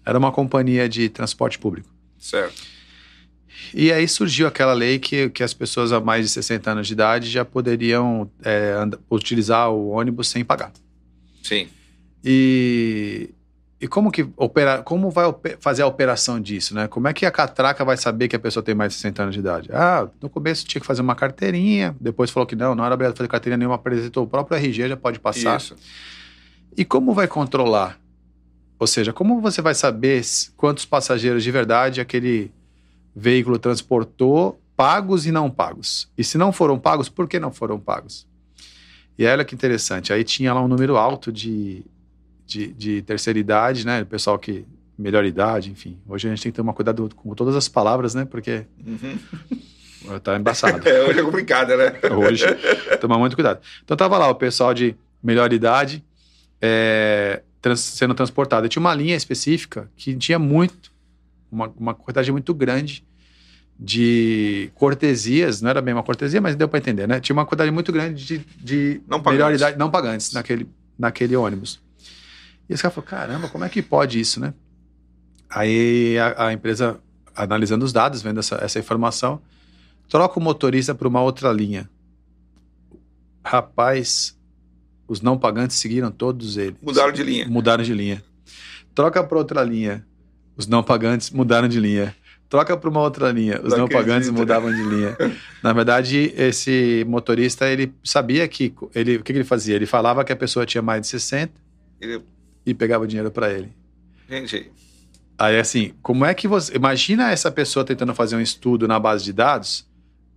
era uma companhia de transporte público. Certo. E aí surgiu aquela lei que as pessoas a mais de 60 anos de idade já poderiam utilizar o ônibus sem pagar. Sim. E como vai fazer a operação disso, né? Como é que a catraca vai saber que a pessoa tem mais de 60 anos de idade? No começo tinha que fazer uma carteirinha, depois falou que não era obrigado fazer carteirinha nenhuma, apresentou o próprio RG, já pode passar. Isso. E como vai controlar? Ou seja, como você vai saber quantos passageiros de verdade aquele veículo transportou, pagos e não pagos? E se não foram pagos, por que não foram pagos? E aí, olha que interessante, aí tinha lá um número alto de terceira idade, né? O pessoal que... melhor idade, enfim. Hoje a gente tem que tomar cuidado com todas as palavras, né? Porque tá embaçado. Hoje é complicado, né? Hoje, tomar muito cuidado. Então tava lá o pessoal de melhor idade sendo transportado. E tinha uma linha específica que tinha uma quantidade muito grande de cortesias, não era bem uma cortesia, mas deu para entender, né? Tinha uma quantidade muito grande de melhor idade não pagantes naquele ônibus. E esse cara falou, caramba, como é que pode isso, né? Aí a empresa, analisando os dados, vendo essa informação, troca o motorista para uma outra linha. Rapaz, os não pagantes seguiram todos eles. Mudaram de linha. Troca para outra linha. Os não pagantes mudaram de linha. Troca para uma outra linha. Os não pagantes mudavam de linha. Na verdade, esse motorista, ele sabia que... o que ele fazia? Ele falava que a pessoa tinha mais de 60 e pegava o dinheiro para ele. Gente... Aí, assim, como é que você... Imagina essa pessoa tentando fazer um estudo na base de dados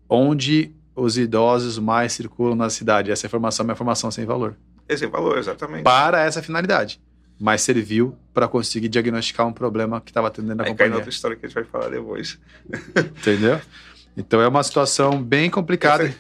onde os idosos mais circulam na cidade. Essa informação é uma informação sem valor. É sem valor, exatamente. Para essa finalidade. Mas serviu para conseguir diagnosticar um problema que estava tendo dentro da companhia. Aí cai na outra história que a gente vai falar depois. Entendeu? Então é uma situação bem complicada.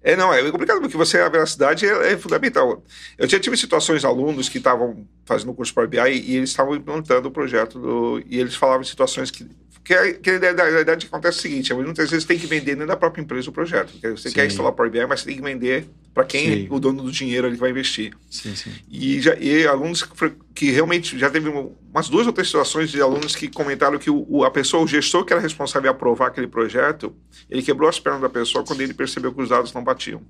É complicado porque a veracidade é fundamental. Eu já tive situações, alunos que estavam fazendo o curso Power BI e eles estavam implantando o projeto e eles falavam em situações que a realidade acontece o seguinte, muitas vezes tem que vender dentro da própria empresa o projeto. Você quer instalar o Power BI, mas você tem que vender para quem o dono do dinheiro ele vai investir. Sim. E alunos que realmente já teve umas 2 ou 3 situações de alunos que comentaram que o gestor que era responsável por aprovar aquele projeto, ele quebrou as pernas da pessoa quando ele percebeu que os dados não batiam.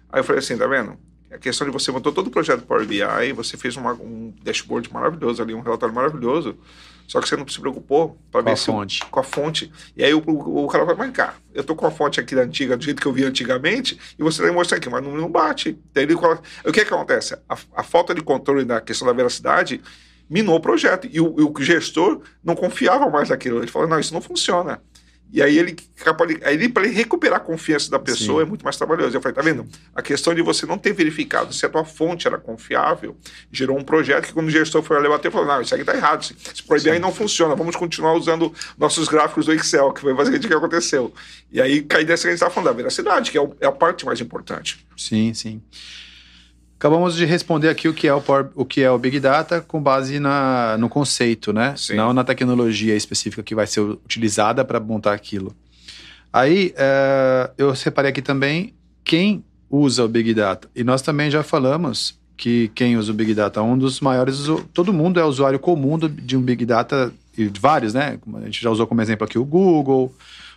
Aí eu falei assim, tá vendo? A questão de você montou todo o projeto Power BI, você fez um dashboard maravilhoso ali, um relatório maravilhoso, só que você não se preocupou para ver com a fonte. E aí o cara vai marcar. Eu tô com a fonte aqui da antiga, do jeito que eu vi antigamente, e você vai mostrar aqui, mas não bate. Daí o que acontece? A falta de controle na questão da veracidade minou o projeto. E o gestor não confiava mais naquilo. Ele falou, não, isso não funciona. E aí para ele recuperar a confiança da pessoa é muito mais trabalhoso. Eu falei, tá vendo? A questão de você não ter verificado se a tua fonte era confiável gerou um projeto que quando o gestor foi olhar bater, falou, não, isso aqui tá errado. Esse Power BI não funciona, vamos continuar usando nossos gráficos do Excel, que foi basicamente o que aconteceu. E aí cai dessa que a gente estava falando da veracidade, que é a parte mais importante. Sim. Acabamos de responder aqui o que é o Big Data com base no conceito, né? Sim. Não na tecnologia específica que vai ser utilizada para montar aquilo. Aí, eu separei aqui também quem usa o Big Data. E nós também já falamos que quem usa o Big Data, um dos maiores, todo mundo é usuário comum de um Big Data, e de vários, né? A gente já usou como exemplo aqui o Google,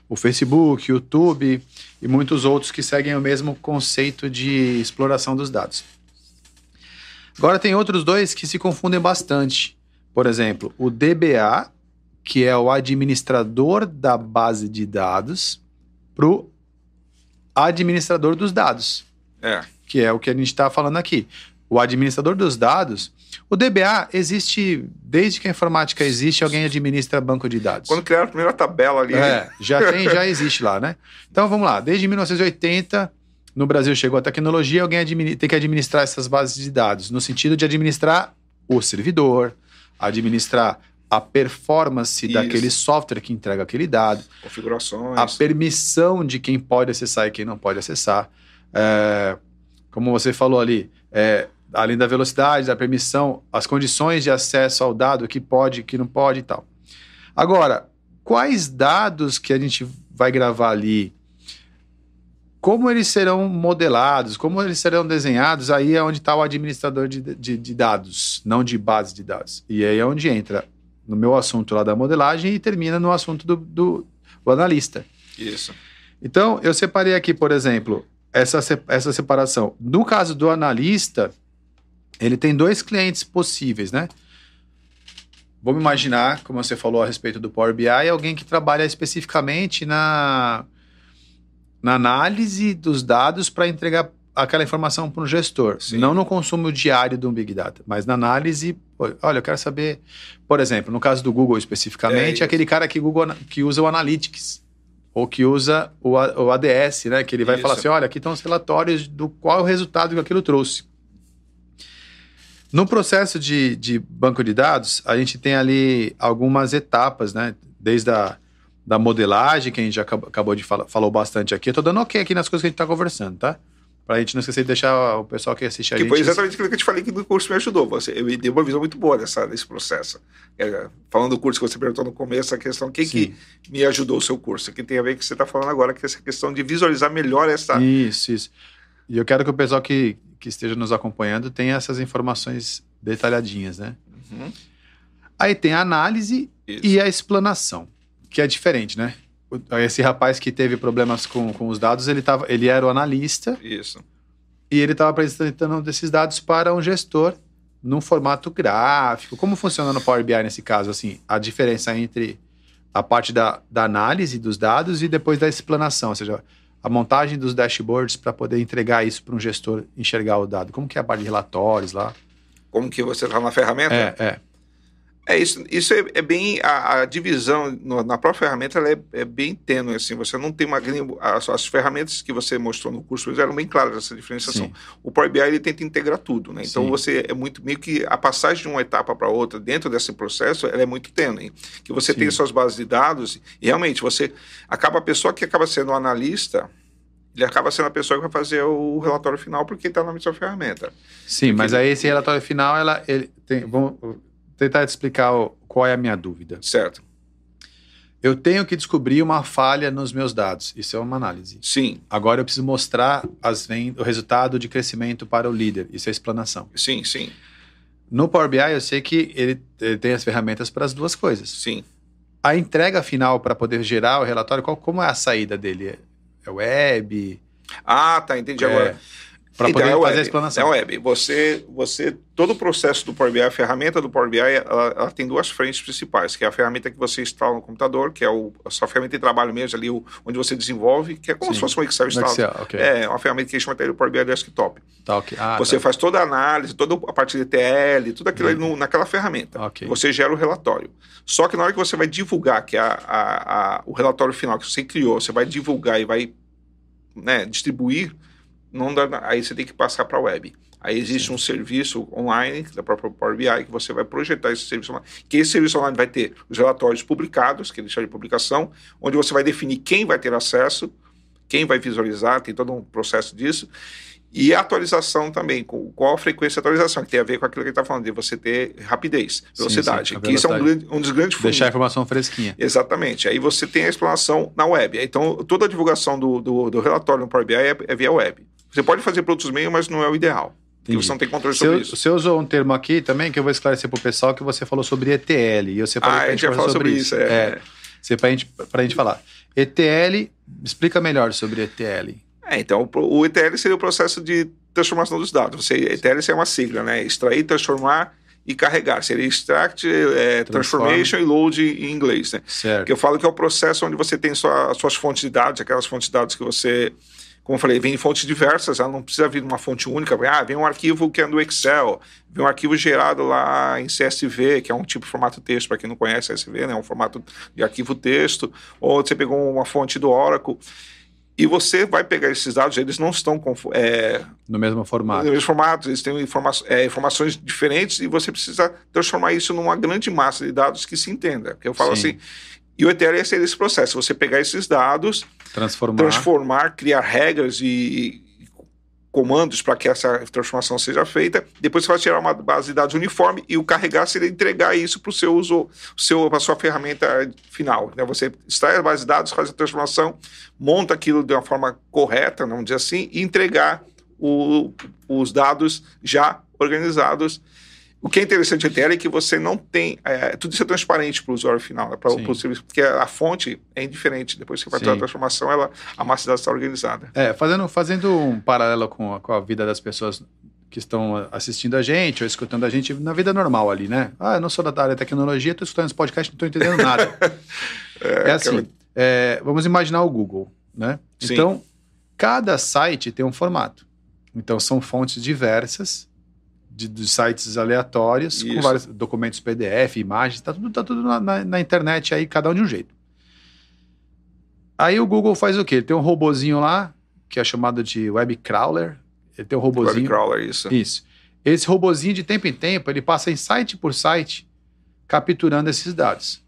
o Facebook, o YouTube e muitos outros que seguem o mesmo conceito de exploração dos dados. Agora tem outros dois que se confundem bastante. Por exemplo, o DBA, que é o administrador da base de dados, para o administrador dos dados. Que é o que a gente está falando aqui. O administrador dos dados, o DBA existe, desde que a informática existe, alguém administra banco de dados. Quando criaram a primeira tabela ali. Já existe lá, né? Então vamos lá, desde 1980, no Brasil chegou a tecnologia, alguém tem que administrar essas bases de dados, no sentido de administrar o servidor, administrar a performance daquele software que entrega aquele dado, configurações, a permissão de quem pode acessar e quem não pode acessar. Como você falou ali, além da velocidade, da permissão, as condições de acesso ao dado, que pode, que não pode e tal. Agora, quais dados que a gente vai gravar ali, como eles serão modelados, como eles serão desenhados, aí é onde está o administrador de dados, não de base de dados. E aí é onde entra no meu assunto lá da modelagem e termina no assunto do analista. Isso. Então, eu separei aqui, por exemplo, essa separação. No caso do analista, ele tem dois clientes possíveis, né? Vamos imaginar, como você falou a respeito do Power BI, alguém que trabalha especificamente na análise dos dados para entregar aquela informação para um gestor. Sim. Não no consumo diário de um Big Data, mas na análise. Olha, eu quero saber, por exemplo, no caso do Google especificamente, aquele cara que usa o Analytics, ou que usa o ADS, né? Que ele vai falar assim, olha, aqui estão os relatórios do qual é o resultado que aquilo trouxe. No processo de banco de dados, a gente tem ali algumas etapas, né? Desde da modelagem, que a gente já acabou de falou bastante aqui. Eu tô dando ok aqui nas coisas que a gente tá conversando, tá? Pra gente não esquecer de deixar o pessoal que assiste a gente... Que foi exatamente aquilo que eu te falei que no curso me ajudou. Eu me dei uma visão muito boa desse processo. Falando do curso que você perguntou no começo, a questão, que me ajudou o seu curso? Que tem a ver com o que você está falando agora, que é essa questão de visualizar melhor essa... Isso. E eu quero que o pessoal que esteja nos acompanhando tenha essas informações detalhadinhas, né? Uhum. Aí tem a análise e a explanação, que é diferente, né? Esse rapaz que teve problemas com os dados, ele era o analista. Isso. E ele estava apresentando esses dados para um gestor num formato gráfico. Como funciona no Power BI nesse caso? Assim, a diferença entre a parte da análise dos dados e depois da explanação, ou seja, a montagem dos dashboards para poder entregar isso para um gestor enxergar o dado. Como que é a parte de relatórios lá? Como que você está na ferramenta? Isso é bem... A divisão na própria ferramenta ela é bem tênue, assim. Você não tem as ferramentas que você mostrou no curso eram bem claras essa diferenciação. Sim. O Power BI ele tenta integrar tudo, né? Então Sim. você é muito... Meio que a passagem de uma etapa para outra dentro desse processo ela é muito tênue. Que você tem suas bases de dados e realmente a pessoa que acaba sendo o analista... Ele acaba sendo a pessoa que vai fazer o relatório final porque está na sua ferramenta. Sim, mas aí esse relatório final, vamos tentar te explicar qual é a minha dúvida. Certo. Eu tenho que descobrir uma falha nos meus dados. Isso é uma análise. Sim. Agora eu preciso mostrar o resultado de crescimento para o líder. Isso é explanação. Sim. No Power BI eu sei que ele tem as ferramentas para as duas coisas. Sim. A entrega final para poder gerar o relatório, como é a saída dele? É web? Ah, tá, entendi agora. Para poder fazer a explanação. É web. Todo o processo do Power BI, a ferramenta do Power BI, ela tem duas frentes principais, que é a ferramenta que você instala no computador, que é a sua ferramenta de trabalho mesmo, ali onde você desenvolve, que é como se fosse um Excel instalado. Okay. É uma ferramenta que a gente chama até do Power BI Desktop. Tá, okay. Você faz toda a análise, toda a parte de ETL, tudo aquilo ali naquela ferramenta. Okay. Você gera o relatório. Só que na hora que você vai divulgar, que é o relatório final que você criou, você vai divulgar e vai distribuir, não dá, aí você tem que passar para a web. Aí existe um serviço online da própria Power BI que você vai projetar esse serviço online. Que esse serviço online vai ter os relatórios publicados, que ele chama de publicação, onde você vai definir quem vai ter acesso, quem vai visualizar, tem todo um processo disso. E a atualização também, qual a frequência de atualização, que tem a ver com aquilo que a gente está falando, de você ter rapidez, velocidade, que isso é um dos grandes deixar a informação fresquinha. Exatamente. Aí você tem a explanação na web. Então, toda a divulgação do relatório no Power BI é via web. Você pode fazer para outros meios, mas não é o ideal. Porque você não tem controle sobre isso. Você usou um termo aqui também, que eu vou esclarecer para o pessoal, que você falou sobre ETL. E você falou a gente já falou sobre isso. Para a gente falar. ETL, explica melhor sobre ETL. Então, o ETL seria o processo de transformação dos dados. ETL é uma sigla, né? Extrair, transformar e carregar. Seria extract, transformation e load em inglês, né? Certo. Que eu falo que é o processo onde você tem suas fontes de dados, aquelas fontes de dados que você, como eu falei, vem em fontes diversas, ela não precisa vir de uma fonte única. Vem um arquivo que é do Excel, vem um arquivo gerado lá em CSV, que é um tipo de formato texto, para quem não conhece CSV, né? Um formato de arquivo texto, ou você pegou uma fonte do Oracle. E você vai pegar esses dados, eles não estão no mesmo formato. No mesmo formato, eles têm informações diferentes e você precisa transformar isso numa grande massa de dados que se entenda. Porque eu falo assim, e o ETL é esse processo, você pegar esses dados, transformar, criar regras e comandos para que essa transformação seja feita, depois você vai tirar uma base de dados uniforme e o carregar seria entregar isso para o seu uso, para a sua ferramenta final. Né? Você extrai a base de dados, faz a transformação, monta aquilo de uma forma correta, vamos dizer assim, e entregar os dados já organizados. O que é interessante em ETL é que você não tem... tudo isso é transparente para o usuário final, né? Porque a fonte é indiferente. Depois que você faz a transformação, a massa de dados está organizada. Fazendo um paralelo com a vida das pessoas que estão assistindo a gente ou escutando a gente na vida normal ali, né? Eu não sou da área de tecnologia, estou escutando esse podcast e não estou entendendo nada. Vamos imaginar o Google, né? Sim. Então, cada site tem um formato. Então, são fontes diversas, de sites aleatórios, com vários documentos PDF, imagens, tá tudo na internet aí, cada um de um jeito. Aí o Google faz o quê? Ele tem um robozinho lá, que é chamado de web crawler. Ele tem um robozinho... Web crawler, isso. Isso. Esse robozinho, de tempo em tempo, ele passa em site por site, capturando esses dados.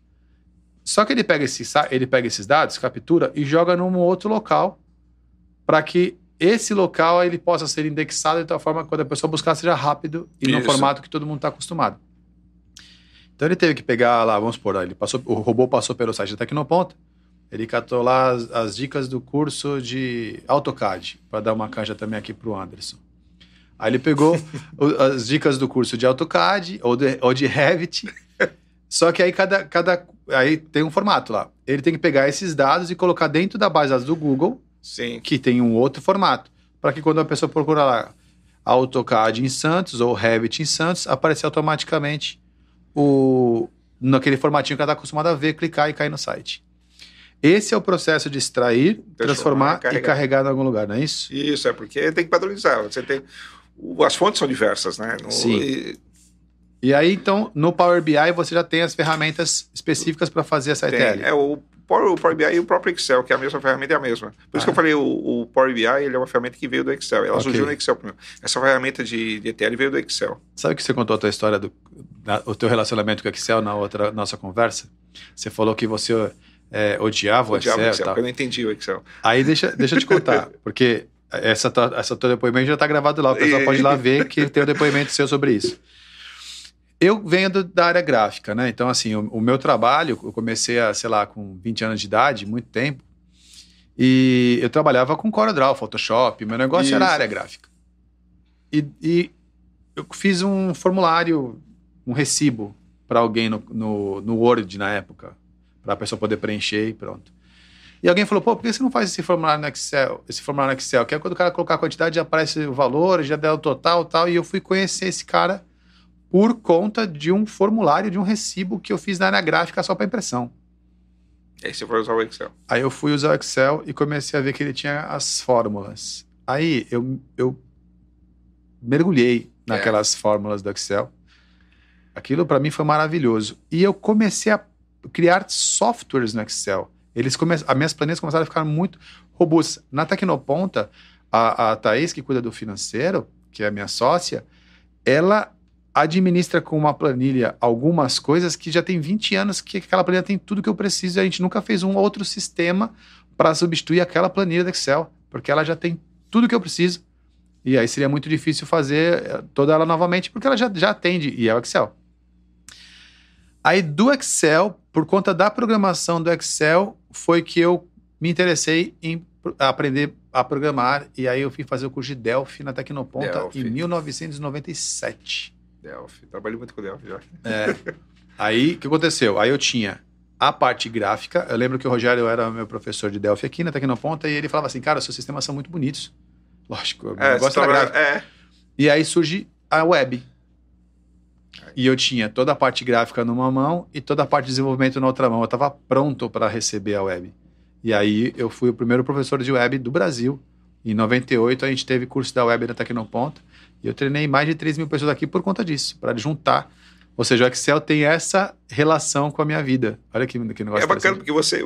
Só que ele pega esses dados, captura e joga num outro local, para que esse local ele possa ser indexado de tal forma que quando a pessoa buscar seja rápido e no formato que todo mundo está acostumado. Então ele teve que pegar lá, vamos supor, o robô passou pelo site da Tecnoponta, ele catou lá as dicas do curso de AutoCAD, para dar uma canja também aqui para o Anderson. Aí ele pegou as dicas do curso de AutoCAD ou de Revit, só que aí aí tem um formato lá. Ele tem que pegar esses dados e colocar dentro da base de dados do Google, Sim. que tem um outro formato, para que quando a pessoa procurar lá AutoCAD em Santos ou Revit em Santos, aparecer automaticamente naquele formatinho que ela está acostumada a ver, clicar e cair no site. Esse é o processo de extrair, transformar e carregar em algum lugar, não é isso? Isso, porque tem que padronizar. As fontes são diversas, né? Sim. E aí, então, no Power BI você já tem as ferramentas específicas para fazer essa ETL. O Power BI e o próprio Excel, que é a mesma ferramenta, é a mesma. Por isso que eu falei, o Power BI ele é uma ferramenta que veio do Excel. Ela surgiu no Excel primeiro. Essa ferramenta de ETL veio do Excel. Sabe que você contou a tua história, o teu relacionamento com o Excel na outra nossa conversa? Você falou que você odiava o Excel. Porque eu não entendi o Excel. Aí deixa eu te contar, porque essa teu depoimento já está gravado lá. O pessoal pode ir lá ver que tem um depoimento seu sobre isso. Eu venho da área gráfica, né? Então, assim, o meu trabalho, eu comecei com 20 anos de idade, muito tempo, e eu trabalhava com CorelDRAW, Photoshop, meu negócio era a área gráfica. E eu fiz um formulário, um recibo para alguém no Word na época, para a pessoa poder preencher e pronto. E alguém falou, por que você não faz esse formulário no Excel? Que é quando o cara colocar a quantidade, já aparece o valor, já dá o total e tal, e eu fui conhecer esse cara por conta de um formulário, de um recibo que eu fiz na área gráfica só para impressão. E aí você foi usar o Excel? Aí eu fui usar o Excel e comecei a ver que ele tinha as fórmulas. Aí eu mergulhei naquelas fórmulas do Excel. Aquilo para mim foi maravilhoso. E eu comecei a criar softwares no Excel. As minhas planilhas começaram a ficar muito robustas. Na Tecnoponta, a Thaís, que cuida do financeiro, que é a minha sócia, ela administra com uma planilha algumas coisas que já tem 20 anos que aquela planilha tem tudo que eu preciso e a gente nunca fez um outro sistema para substituir aquela planilha do Excel, porque ela já tem tudo que eu preciso. E aí seria muito difícil fazer toda ela novamente, porque ela já atende, e é o Excel. Aí do Excel, por conta da programação do Excel, foi que eu me interessei em aprender a programar, e aí eu fui fazer o curso de Delphi na Tecnoponta em 1997. Delphi, trabalhei muito com Delphi já. Aí, o que aconteceu? Aí eu tinha a parte gráfica, eu lembro que o Rogério era meu professor de Delphi aqui na Tecnoponta, e ele falava assim, cara, seus sistemas são muito bonitos. Lógico, eu gosto da gráfica. E aí surge a web. E eu tinha toda a parte gráfica numa mão e toda a parte de desenvolvimento na outra mão. Eu estava pronto para receber a web. E aí eu fui o primeiro professor de web do Brasil. Em 98 a gente teve curso da web na Tecnoponta. E eu treinei mais de 3 mil pessoas aqui por conta disso, para juntar. Ou seja, o Excel tem essa relação com a minha vida. Olha que negócio. É bacana porque você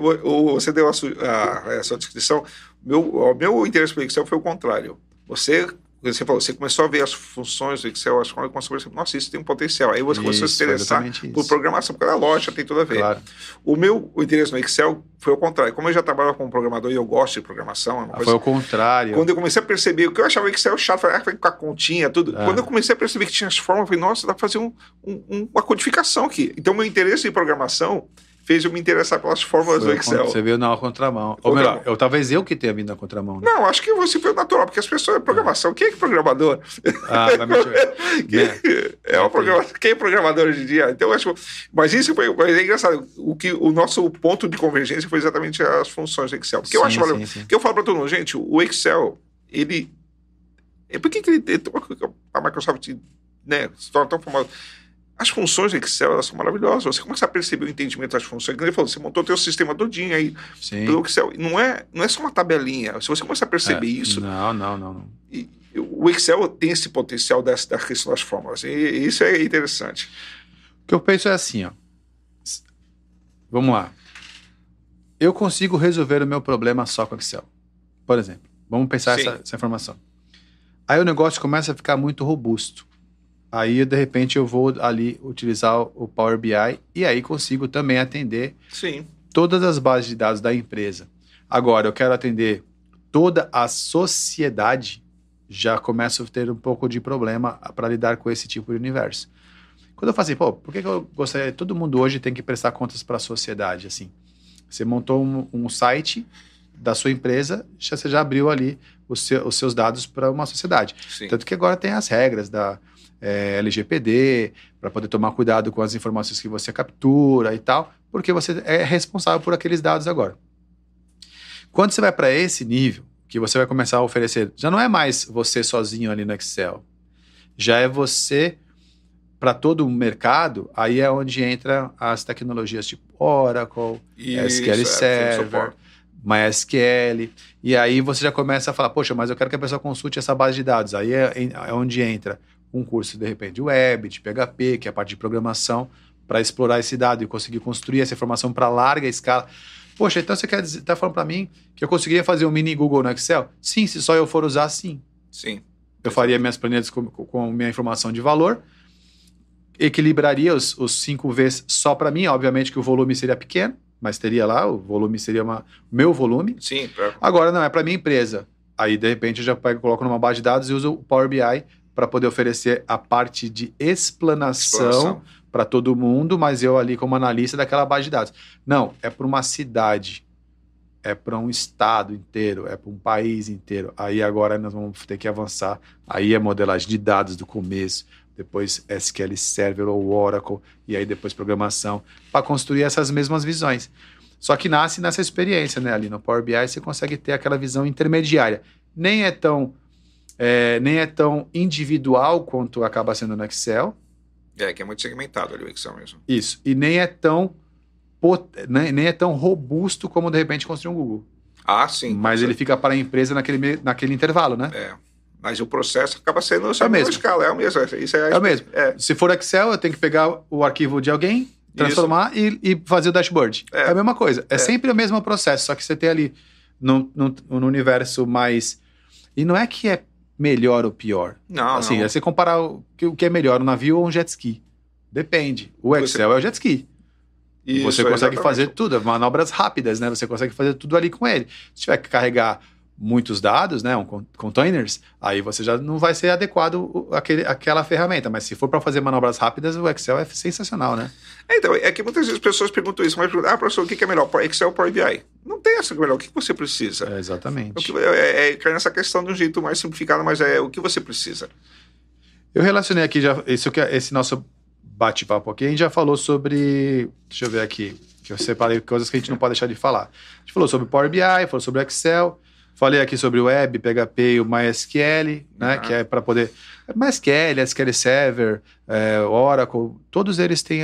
deu a sua descrição. O meu interesse pelo Excel foi o contrário. Você falou, você começou a ver as funções do Excel, as coisas, começou a perceber, nossa, isso tem um potencial. Aí você começou a se interessar por programação, porque a lógica tem tudo a ver. Claro. O interesse no Excel foi o contrário. Como eu já trabalhava como programador e eu gosto de programação, foi o contrário. Quando eu comecei a perceber, o que eu achava o Excel chato, falei, vai com a continha, tudo. Quando eu comecei a perceber que tinha as formas, eu falei, nossa, dá para fazer uma codificação aqui. Então, meu interesse em programação fez eu me interessar pelas fórmulas do Excel. Você veio na contramão. Ou melhor, talvez eu que tenha vindo na contramão. Né? Não, acho que você foi natural, porque as pessoas... Programação, quem é programador? Vai me quem é programador hoje em dia? Então, eu acho... Mas isso foi... Mas é engraçado. O nosso ponto de convergência foi exatamente as funções do Excel. Porque eu acho... Porque eu falo para todo mundo, gente, o Excel, ele... Por que a Microsoft, né, se torna tão famosa? As funções do Excel, elas são maravilhosas. Você começa a perceber o entendimento das funções. Como ele falou, você montou o seu sistema todinho aí pelo Excel. Não é só uma tabelinha. Se você começar a perceber isso... Não. O Excel tem esse potencial da questão das fórmulas. E isso é interessante. O que eu penso é assim, ó. Vamos lá. Eu consigo resolver o meu problema só com o Excel. Por exemplo. Vamos pensar essa informação. Aí o negócio começa a ficar muito robusto. Aí, de repente, eu vou ali utilizar o Power BI e aí consigo também atender todas as bases de dados da empresa. Agora, eu quero atender toda a sociedade, já começo a ter um pouco de problema para lidar com esse tipo de universo. Quando eu falo assim, por que eu gostaria... Todo mundo hoje tem que prestar contas para a sociedade, assim. Você montou um site da sua empresa, você já abriu ali os seus dados para uma sociedade. Tanto que agora tem as regras da... LGPD, para poder tomar cuidado com as informações que você captura e tal, porque você é responsável por aqueles dados agora. Quando você vai para esse nível, que você vai começar a oferecer, já não é mais você sozinho ali no Excel, já é você para todo o mercado, aí é onde entra as tecnologias tipo Oracle, SQL Server, MySQL, e aí você já começa a falar, poxa, mas eu quero que a pessoa consulte essa base de dados, aí é onde entra um curso, de repente, de web, de PHP, que é a parte de programação, para explorar esse dado e conseguir construir essa informação para larga escala. Poxa, então você está falando para mim que eu conseguiria fazer um mini Google no Excel? Sim, se só eu for usar, sim. Eu faria minhas planilhas com minha informação de valor, equilibraria os 5 Vs só para mim, obviamente que o volume seria pequeno, mas teria lá, o volume seria meu volume. Agora não, é para minha empresa. Aí, de repente, eu já coloco numa base de dados e uso o Power BI para poder oferecer a parte de explanação para todo mundo, mas eu ali como analista daquela base de dados. Não, é para uma cidade, é para um estado inteiro, é para um país inteiro. Aí agora nós vamos ter que avançar. Aí é modelagem de dados do começo, depois SQL Server ou Oracle, e aí depois programação, para construir essas mesmas visões. Só que nasce nessa experiência, né? Ali no Power BI você consegue ter aquela visão intermediária. Nem é tão individual quanto acaba sendo no Excel. Que é muito segmentado ali o Excel mesmo. Isso. E nem é tão robusto como, de repente, construir um Google. Sim. Mas ele fica para a empresa naquele intervalo, né? Mas o processo acaba sendo a mesma escala. É o mesmo. Isso é o mesmo. Se for Excel, eu tenho que pegar o arquivo de alguém, transformar e fazer o dashboard. É a mesma coisa. É sempre o mesmo processo, só que você tem ali no universo mais... E não é que é melhor ou pior. Não. É você comparar o que é melhor, um navio ou um jet ski. Depende. O Excel é o jet ski. Isso, você consegue fazer tudo, manobras rápidas, né? Você consegue fazer tudo ali com ele. Se tiver que carregar muitos dados, né, containers, aí você já não vai ser adequado aquela ferramenta, mas se for para fazer manobras rápidas, o Excel é sensacional, né? Então, é que muitas vezes as pessoas perguntam isso, mas perguntam, professor, o que é melhor, Excel ou Power BI? Não tem essa melhor, o que você precisa? Exatamente. Cai nessa questão de um jeito mais simplificado, mas é o que você precisa. Eu relacionei aqui, esse nosso bate-papo aqui, a gente já falou sobre, deixa eu ver aqui, que eu separei coisas que a gente não pode deixar de falar. A gente falou sobre Power BI, falou sobre Excel, falei aqui sobre o Web, PHP e o MySQL, né, que é para poder... MySQL, SQL Server, Oracle, todos eles têm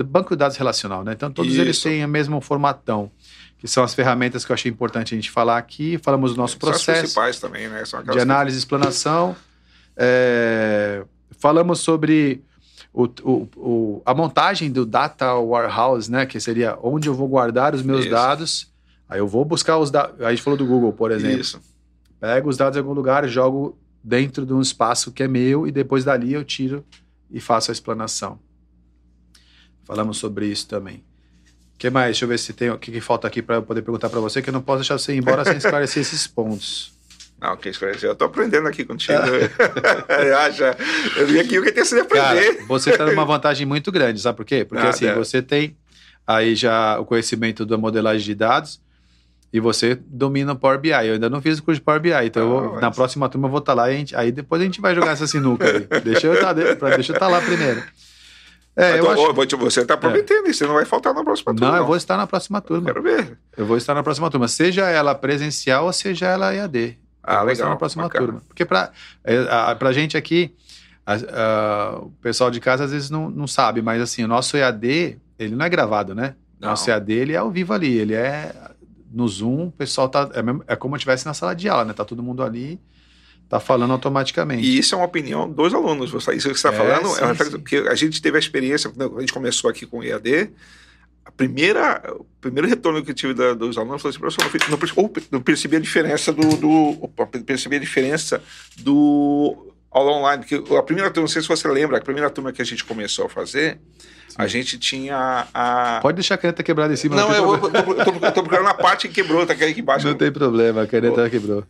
banco de dados relacional, né? Então todos eles têm o mesmo formatão, que são as ferramentas que eu achei importante a gente falar aqui. Falamos do nosso processo. São as principais também, né? São de análise e explanação. Falamos sobre a montagem do Data Warehouse, né? Que seria onde eu vou guardar os meus dados. Aí eu vou buscar os dados. A gente falou do Google, por exemplo. Isso. Pego os dados em algum lugar, jogo dentro de um espaço que é meu e depois dali eu tiro e faço a explanação. Falamos sobre isso também. O que mais? Deixa eu ver se tem o que falta aqui para eu poder perguntar para você, que eu não posso deixar você ir embora sem esclarecer esses pontos. Não, que esclarecer. Eu tô aprendendo aqui contigo. Eu vim aqui o que tem que aprender. Cara, você tá numa vantagem muito grande, sabe por quê? Porque assim, você tem aí já o conhecimento da modelagem de dados e você domina o Power BI. Eu ainda não fiz o curso de Power BI, então na próxima turma eu vou estar lá e aí depois a gente vai jogar essa sinuca aí. Deixa eu estar lá primeiro. Você está prometendo isso, você não vai faltar na próxima turma. Não, eu vou estar na próxima turma. Quero ver. Eu vou estar na próxima turma, seja ela presencial ou seja ela EAD. Legal. Estar na próxima turma. Porque pra gente aqui, o pessoal de casa às vezes não sabe, mas assim, o nosso EAD, ele não é gravado, né? O nosso EAD, ele é ao vivo ali, ele é no Zoom, o pessoal é como se estivesse na sala de aula, né? Tá todo mundo ali, tá falando automaticamente. E isso é uma opinião dos alunos. Isso que você está falando porque a gente teve a experiência, quando a gente começou aqui com o EAD, o primeiro retorno que eu tive dos alunos foi assim, professor, não percebi a diferença do aula online, porque a primeira turma, não sei se você lembra, a primeira turma que a gente começou a fazer, a gente tinha Pode deixar a caneta quebrada em cima. Não, eu tô procurando a parte que quebrou, tá aqui embaixo. Não tem problema, a caneta quebrou.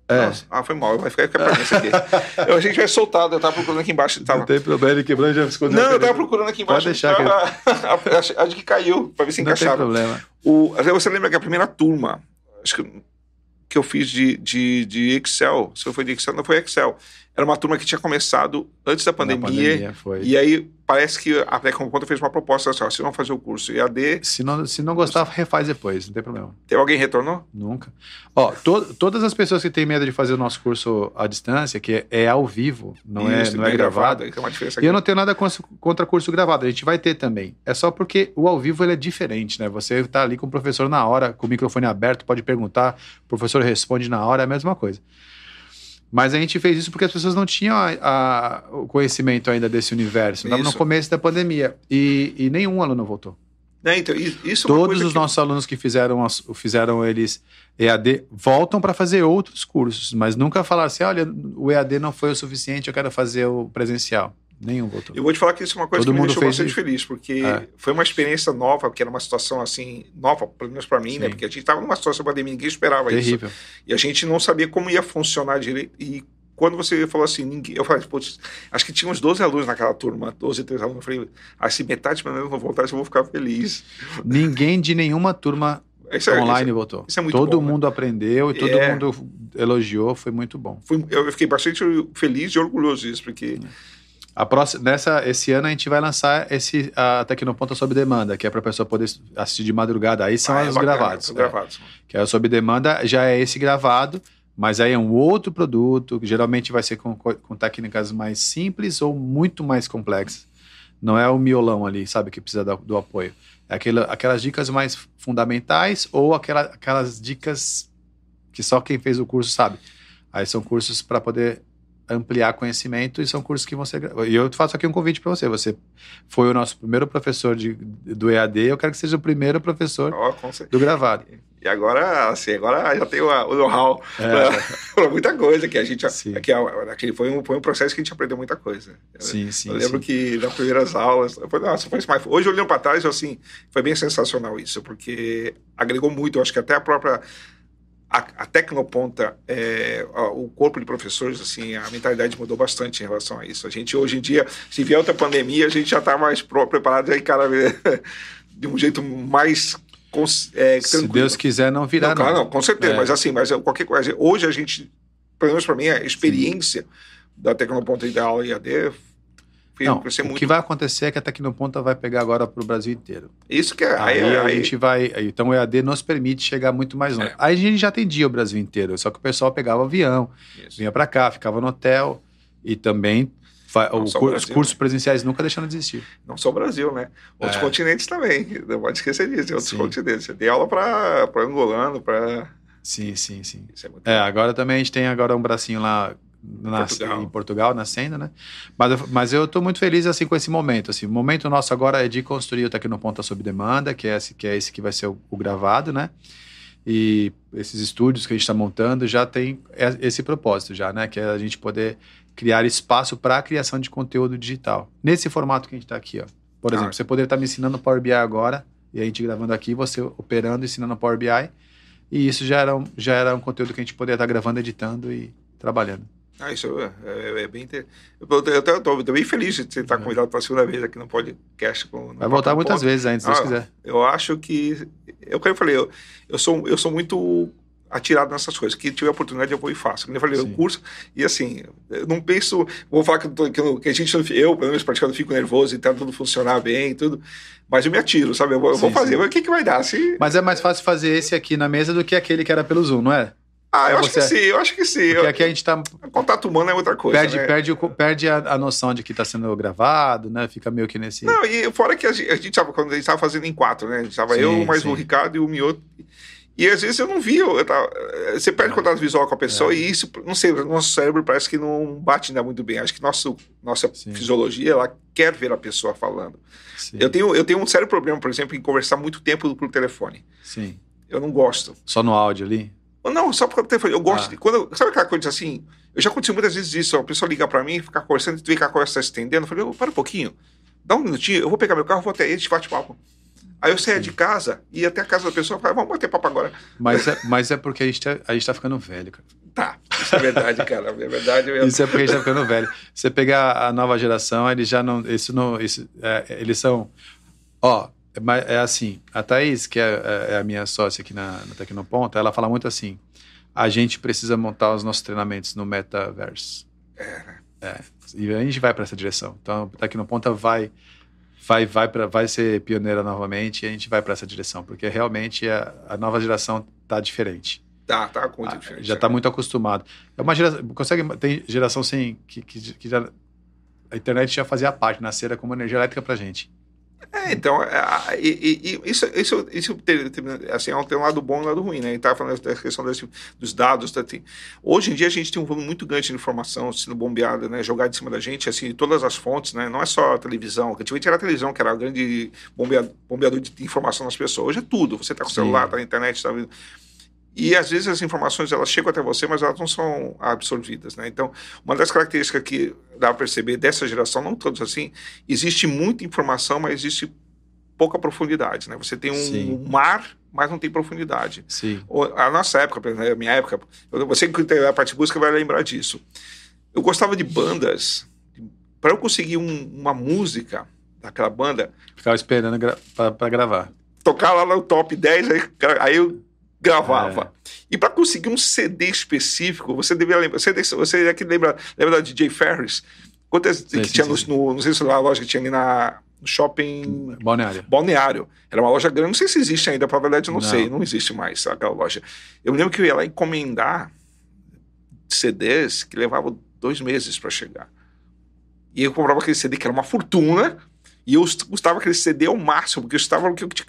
Nossa, foi mal, vai ficar pra mim isso aqui. A gente vai soltar, eu tava procurando aqui embaixo. Não tem problema, ele quebrou e já ficou. Não, eu tava procurando aqui embaixo. Pode deixar. A de que caiu, pra ver se encaixava. Não tem problema. Você lembra que a primeira turma, acho que eu fiz de Excel, se foi de Excel, não foi Excel. Era uma turma que tinha começado antes da pandemia foi. E aí parece que a Tecnoponta fez uma proposta assim, se não fazer o curso EAD... Se não gostar, refaz depois, não tem problema. Tem alguém retornou? Nunca. Todas as pessoas que têm medo de fazer o nosso curso à distância, que é ao vivo, não é gravado, tem uma diferença e eu não tenho nada contra curso gravado, a gente vai ter também. É só porque o ao vivo ele é diferente, né? Você tá ali com o professor na hora, com o microfone aberto, pode perguntar, o professor responde na hora, é a mesma coisa. Mas a gente fez isso porque as pessoas não tinham o conhecimento ainda desse universo. Estava no começo da pandemia. E nenhum aluno voltou. Então, isso Todos os nossos alunos que fizeram eles EAD voltam para fazer outros cursos, mas nunca falaram assim, olha, o EAD não foi o suficiente, eu quero fazer o presencial. Nenhum voltou. Eu vou te falar que isso é uma coisa que me deixou bastante feliz, porque foi uma experiência nova, porque era uma situação assim, nova, pelo menos para mim, né? Porque a gente estava numa situação de pandemia, ninguém esperava Terrível. Isso. E a gente não sabia como ia funcionar direito. E quando você falou assim, eu falei, putz, acho que tinha uns 12 alunos naquela turma, 12, 13 alunos. Eu falei, se metade pelo menos não voltar, eu vou ficar feliz. Ninguém de nenhuma turma online voltou. Isso é muito todo bom, mundo aprendeu e todo mundo elogiou, foi muito bom. Eu fiquei bastante feliz e orgulhoso disso, porque... Esse ano a gente vai lançar a Tecnoponta sob demanda, que é para a pessoa poder assistir de madrugada. Aí são os gravados. Que é o sob demanda, já é esse gravado, mas aí é um outro produto, que geralmente vai ser com técnicas mais simples ou muito mais complexas. Não é o miolão ali, sabe, que precisa do apoio. É aquelas dicas mais fundamentais ou aquelas dicas que só quem fez o curso sabe. Aí são cursos para poder ampliar conhecimento e são cursos que você... E eu faço aqui um convite para você. Você foi o nosso primeiro professor do EAD, eu quero que seja o primeiro professor do gravado. E agora, assim, agora já tem o know-how para muita coisa, que a gente... aquele foi um processo que a gente aprendeu muita coisa. Eu lembro que nas primeiras aulas... Hoje, olhando para trás, assim, foi bem sensacional isso, porque agregou muito, eu acho que até a própria... A Tecnoponta, o corpo de professores, assim, a mentalidade mudou bastante em relação a isso. A gente, hoje em dia, se vier outra pandemia, a gente já está mais preparado aí, cara, de um jeito mais... se Deus quiser, não virá. Não, com certeza, mas qualquer coisa. Hoje a gente, pelo menos para mim, a experiência da Tecnoponta e da aula EAD o que vai acontecer é que a Tecnoponta vai pegar agora para o Brasil inteiro. Isso que é. Aí a gente vai. Então o EAD nos permite chegar muito mais longe. Aí a gente já atendia o Brasil inteiro, só que o pessoal pegava avião, vinha para cá, ficava no hotel e também. Os cursos presenciais nunca deixaram de existir. Não só o Brasil, né? Outros continentes também. Não pode esquecer disso. Outros continentes. Você tem aula para angolano, para... Sim. Agora também a gente tem um bracinho lá em Portugal, nascendo, né? Mas eu estou muito feliz assim, com esse momento. Assim, o momento nosso agora é de construir o Tecnoponta sob demanda, que é esse que vai ser o gravado, né? E esses estúdios que a gente está montando já tem esse propósito já, né? Que é a gente poder criar espaço para a criação de conteúdo digital. Nesse formato que a gente está aqui, ó. Por exemplo, você poderia estar me ensinando Power BI agora, e a gente gravando aqui, você operando, ensinando Power BI, e isso já era um conteúdo que a gente poderia estar gravando, editando e trabalhando. Isso é bem interessante. Eu estou bem feliz de você estar convidado para a segunda vez aqui no podcast. Vai voltar muitas vezes ainda, se Deus quiser. Eu acho que... Eu falei, eu sou muito... atirado nessas coisas, que tiver oportunidade eu vou e faço. Como eu falei, o curso, e assim, eu não penso, vou falar que a gente, eu, pelo menos praticando, fico nervoso e tá tudo funcionar bem e tudo, mas eu me atiro, sabe? Eu vou fazer, mas o que vai dar? Mas é mais fácil fazer esse aqui na mesa do que aquele que era pelo Zoom, não é? Eu acho que sim. Porque aqui a gente tá... O contato humano é outra coisa, perde a noção de que está sendo gravado, né? Fica meio que nesse... Não, e fora que a gente tava, quando a gente estava fazendo em 4, né? A gente tava mais o Ricardo e o Mioto. E às vezes eu não vi, você perde contato visual com a pessoa e isso, não sei, o nosso cérebro parece que não bate ainda muito bem. Acho que nossa fisiologia, ela quer ver a pessoa falando. Eu tenho um sério problema, por exemplo, em conversar muito tempo por telefone. Sim. Eu não gosto. Só no áudio ali? Não, só por telefone. Eu gosto de... Sabe aquela coisa assim? Já aconteceu muitas vezes isso, a pessoa ligar pra mim, ficar conversando, e tu vê que a conversa está se estendendo. Eu falei, para um pouquinho, dá um minutinho, eu vou pegar meu carro, vou até aí, a gente bate papo. Aí eu saía de casa, ia até a casa da pessoa e falava, vamos bater papo agora. Mas é porque a gente tá ficando velho, cara. Tá, isso é verdade, cara. É verdade mesmo. Isso é porque a gente tá ficando velho. Você pegar a nova geração, eles já não... eles são... é assim, a Thaís, que é a minha sócia aqui na Tecnoponta, ela fala muito assim, a gente precisa montar os nossos treinamentos no metaverse. E a gente vai para essa direção. Então, a Tecnoponta vai ser pioneira novamente e a gente vai para essa direção, porque realmente a nova geração tá diferente. Tá muito diferente. Já tá muito acostumado. É uma geração, tem geração sem que já, a internet já fazia parte, nascera como energia elétrica pra gente. Então, isso assim, tem um lado bom e um lado ruim, né? A gente estava falando da questão dos dados. Hoje em dia a gente tem um volume muito grande de informação sendo bombeada, né? Jogada em cima da gente, assim, de todas as fontes, né? Não é só a televisão. Antigamente era a televisão, que era o grande bombeador de informação das pessoas. Hoje é tudo. Você está com o celular, está na internet, está vendo. E às vezes as informações elas chegam até você, mas elas não são absorvidas, né? Então, uma das características que dá para perceber dessa geração, não todos assim, existe muita informação, mas existe pouca profundidade, né? Você tem um mar, mas não tem profundidade. Sim. A nossa época, a minha época, você que tem a parte de música vai lembrar disso. Eu gostava de bandas, para eu conseguir uma música daquela banda... Ficava esperando para gravar. Tocar lá no top 10, aí eu gravava. E para conseguir um CD específico, você devia lembrar. Você aqui lembra da DJ Ferris? Quantas que tinha no não sei se era a loja que tinha ali no shopping Balneário. Era uma loja grande, não sei se existe ainda, para a verdade eu não sei, não existe mais aquela loja. Eu me lembro que eu ia lá encomendar CDs que levavam 2 meses para chegar. E eu comprava aquele CD que era uma fortuna. E eu gostava aquele CD ao máximo, porque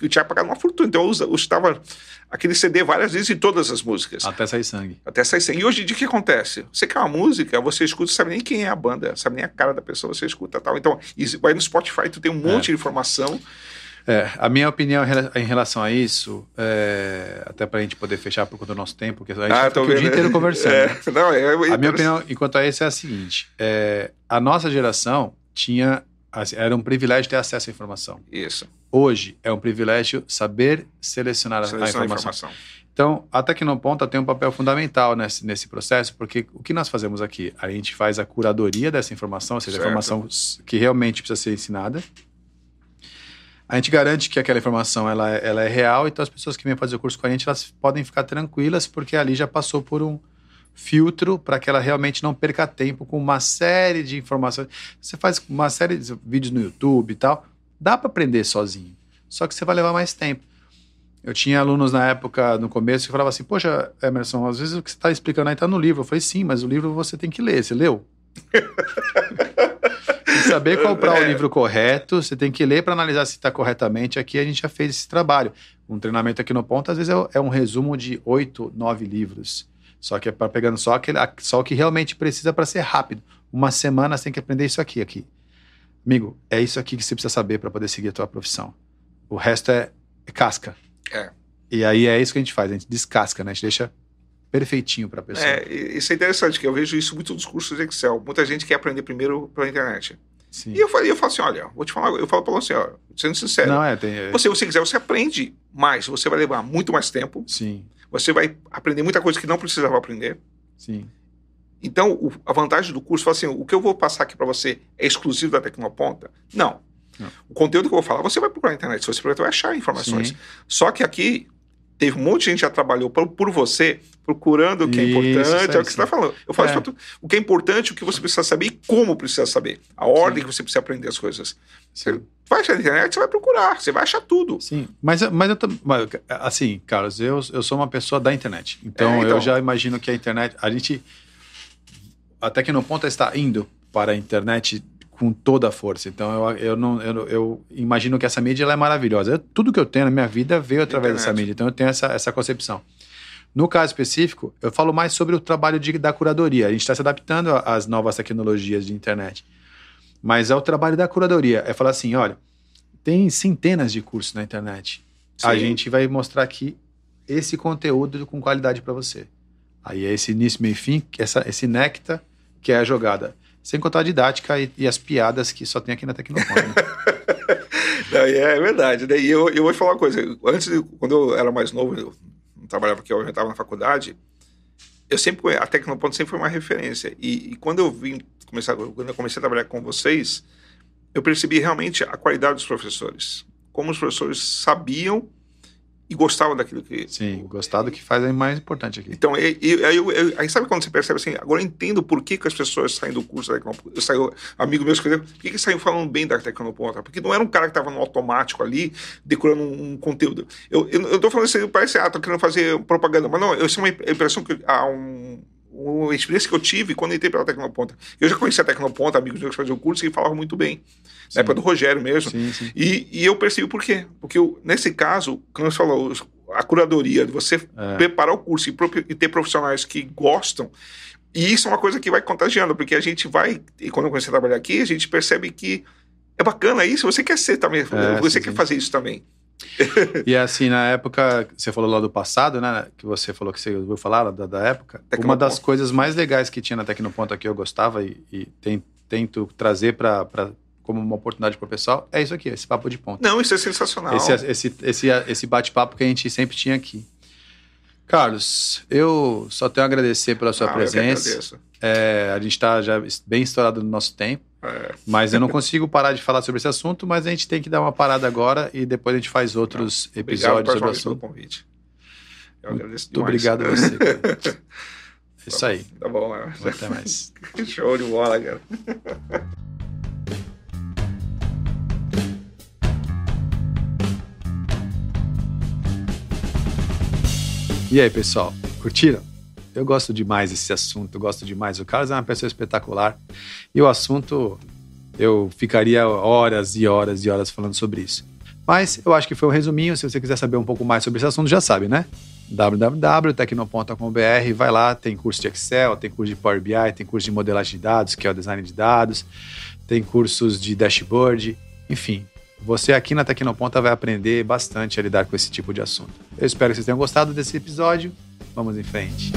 eu tinha pagado uma fortuna. Então eu estava aquele CD várias vezes em todas as músicas. Até sair sangue. E hoje em dia o que acontece? Você quer uma música, você escuta, sabe nem quem é a banda, sabe nem a cara da pessoa, você escuta tal. Então, vai no Spotify, tu tem um monte de informação. A minha opinião em relação a isso, até para a gente poder fechar por conta do nosso tempo, porque a gente fica o dia inteiro conversando. Né? A minha opinião, enquanto a isso, é a seguinte: a nossa geração era um privilégio ter acesso à informação. Isso. Hoje é um privilégio saber selecionar a informação. Então, a Tecnoponta tem um papel fundamental nesse processo, porque o que nós fazemos aqui? A gente faz a curadoria dessa informação, ou seja, a informação que realmente precisa ser ensinada. A gente garante que aquela informação ela é real, então as pessoas que vêm fazer o curso com a gente, elas podem ficar tranquilas, porque ali já passou por um filtro para que ela realmente não perca tempo com uma série de informações. Você faz uma série de vídeos no YouTube e tal, dá para aprender sozinho, só que você vai levar mais tempo. Eu tinha alunos na época, no começo, que falavam assim, poxa, Emerson, às vezes o que você está explicando aí está no livro. Eu falei, sim, mas o livro você tem que ler, você leu? Saber comprar o livro correto, você tem que ler para analisar se está corretamente. Aqui a gente já fez esse trabalho. Um treinamento aqui no Ponto, às vezes é um resumo de 8, 9 livros. Só que é para pegando só o que realmente precisa para ser rápido. Uma semana você tem que aprender isso aqui. Amigo, é isso aqui que você precisa saber para poder seguir a tua profissão. O resto é casca. E aí é isso que a gente faz, a gente descasca, né? A gente deixa perfeitinho para a pessoa. Isso é interessante, que eu vejo isso muito nos cursos de Excel. Muita gente quer aprender primeiro pela internet. Sim. E eu falo assim, olha, vou te falar, eu falo para você, ó, sendo sincero, se você quiser, você aprende mais, você vai levar muito mais tempo. Sim. Você vai aprender muita coisa que não precisava aprender. Sim. Então, a vantagem do curso, fala assim, o que eu vou passar aqui para você é exclusivo da Tecnoponta? Não. O conteúdo que eu vou falar, você vai procurar na internet, se você procurar, vai achar informações. Sim. Só que aqui teve um monte de gente que já trabalhou por você, procurando o que é importante, é o que você está falando. Eu falo isso, o que é importante, o que você precisa saber e como precisa saber. A ordem que você precisa aprender as coisas. Você vai achar na internet, você vai procurar, você vai achar tudo. Sim, mas assim, Carlos, eu sou uma pessoa da internet. Então eu já imagino que a internet, a Tecnoponta está indo para a internet com toda a força. Então eu imagino que essa mídia ela é maravilhosa. Tudo que eu tenho na minha vida veio através dessa mídia. Então eu tenho essa concepção. No caso específico, eu falo mais sobre o trabalho da curadoria. A gente está se adaptando às novas tecnologias de internet. Mas é o trabalho da curadoria. É falar assim, olha, tem centenas de cursos na internet. Sim. A gente vai mostrar aqui esse conteúdo com qualidade para você. Aí é esse início, meio e fim, esse néctar que é a jogada. Sem contar a didática e as piadas que só tem aqui na Tecnoponta. Né? É verdade. Né? E eu vou te falar uma coisa. Quando eu era mais novo, eu não trabalhava aqui, eu já estava na faculdade, a Tecnoponta sempre foi uma referência. E quando eu comecei a trabalhar com vocês, eu percebi realmente a qualidade dos professores. Como os professores sabiam e gostavam daquilo que... Sim, gostar do que faz é mais importante aqui. Então, aí sabe quando você percebe assim, agora eu entendo por que as pessoas saem do curso da Tecnoponta, amigo meu escreveu, por que saíram falando bem da Tecnoponta? Porque não era um cara que estava no automático ali, decorando um conteúdo. Eu tô falando assim, parece, tô querendo fazer propaganda, mas não, isso é uma impressão que uma experiência que eu tive quando eu entrei pela Tecnoponta. Eu já conhecia a Tecnoponta, amigos meus que faziam o curso e falavam muito bem. Sim. Na época do Rogério mesmo. Sim, sim. E eu percebi por quê. Porque nesse caso, como você falou, a curadoria, de você preparar o curso e ter profissionais que gostam, e isso é uma coisa que vai contagiando, porque a gente vai, e quando eu comecei a trabalhar aqui, a gente percebe que é bacana isso, você quer ser também, você quer fazer isso também. E assim, na época, você falou lá do passado, né? Que você falou que você ouviu falar da época. Uma das coisas mais legais que tinha na Tecnoponta que eu gostava e tento trazer como uma oportunidade para o pessoal, é isso aqui, esse papo de ponta. Não, isso é sensacional. Esse bate-papo que a gente sempre tinha aqui. Carlos, eu só tenho a agradecer pela sua presença. Eu que agradeço. A gente está já bem estourado no nosso tempo, mas eu não consigo parar de falar sobre esse assunto, mas a gente tem que dar uma parada agora e depois a gente faz outros episódios sobre o assunto. Pelo convite. Eu agradeço demais. Muito obrigado a você, cara. É isso aí. Tá bom, até mais. Show de bola, cara. E aí, pessoal, curtiram? Eu gosto demais desse assunto, eu gosto demais. O Carlos é uma pessoa espetacular e o assunto, eu ficaria horas e horas e horas falando sobre isso. Mas eu acho que foi um resuminho. Se você quiser saber um pouco mais sobre esse assunto, já sabe, né? www.tecnoponta.com.br, vai lá, tem curso de Excel, tem curso de Power BI, tem curso de modelagem de dados, que é o design de dados, tem cursos de dashboard, enfim. Você aqui na Tecnoponta vai aprender bastante a lidar com esse tipo de assunto. Eu espero que vocês tenham gostado desse episódio. Vamos em frente.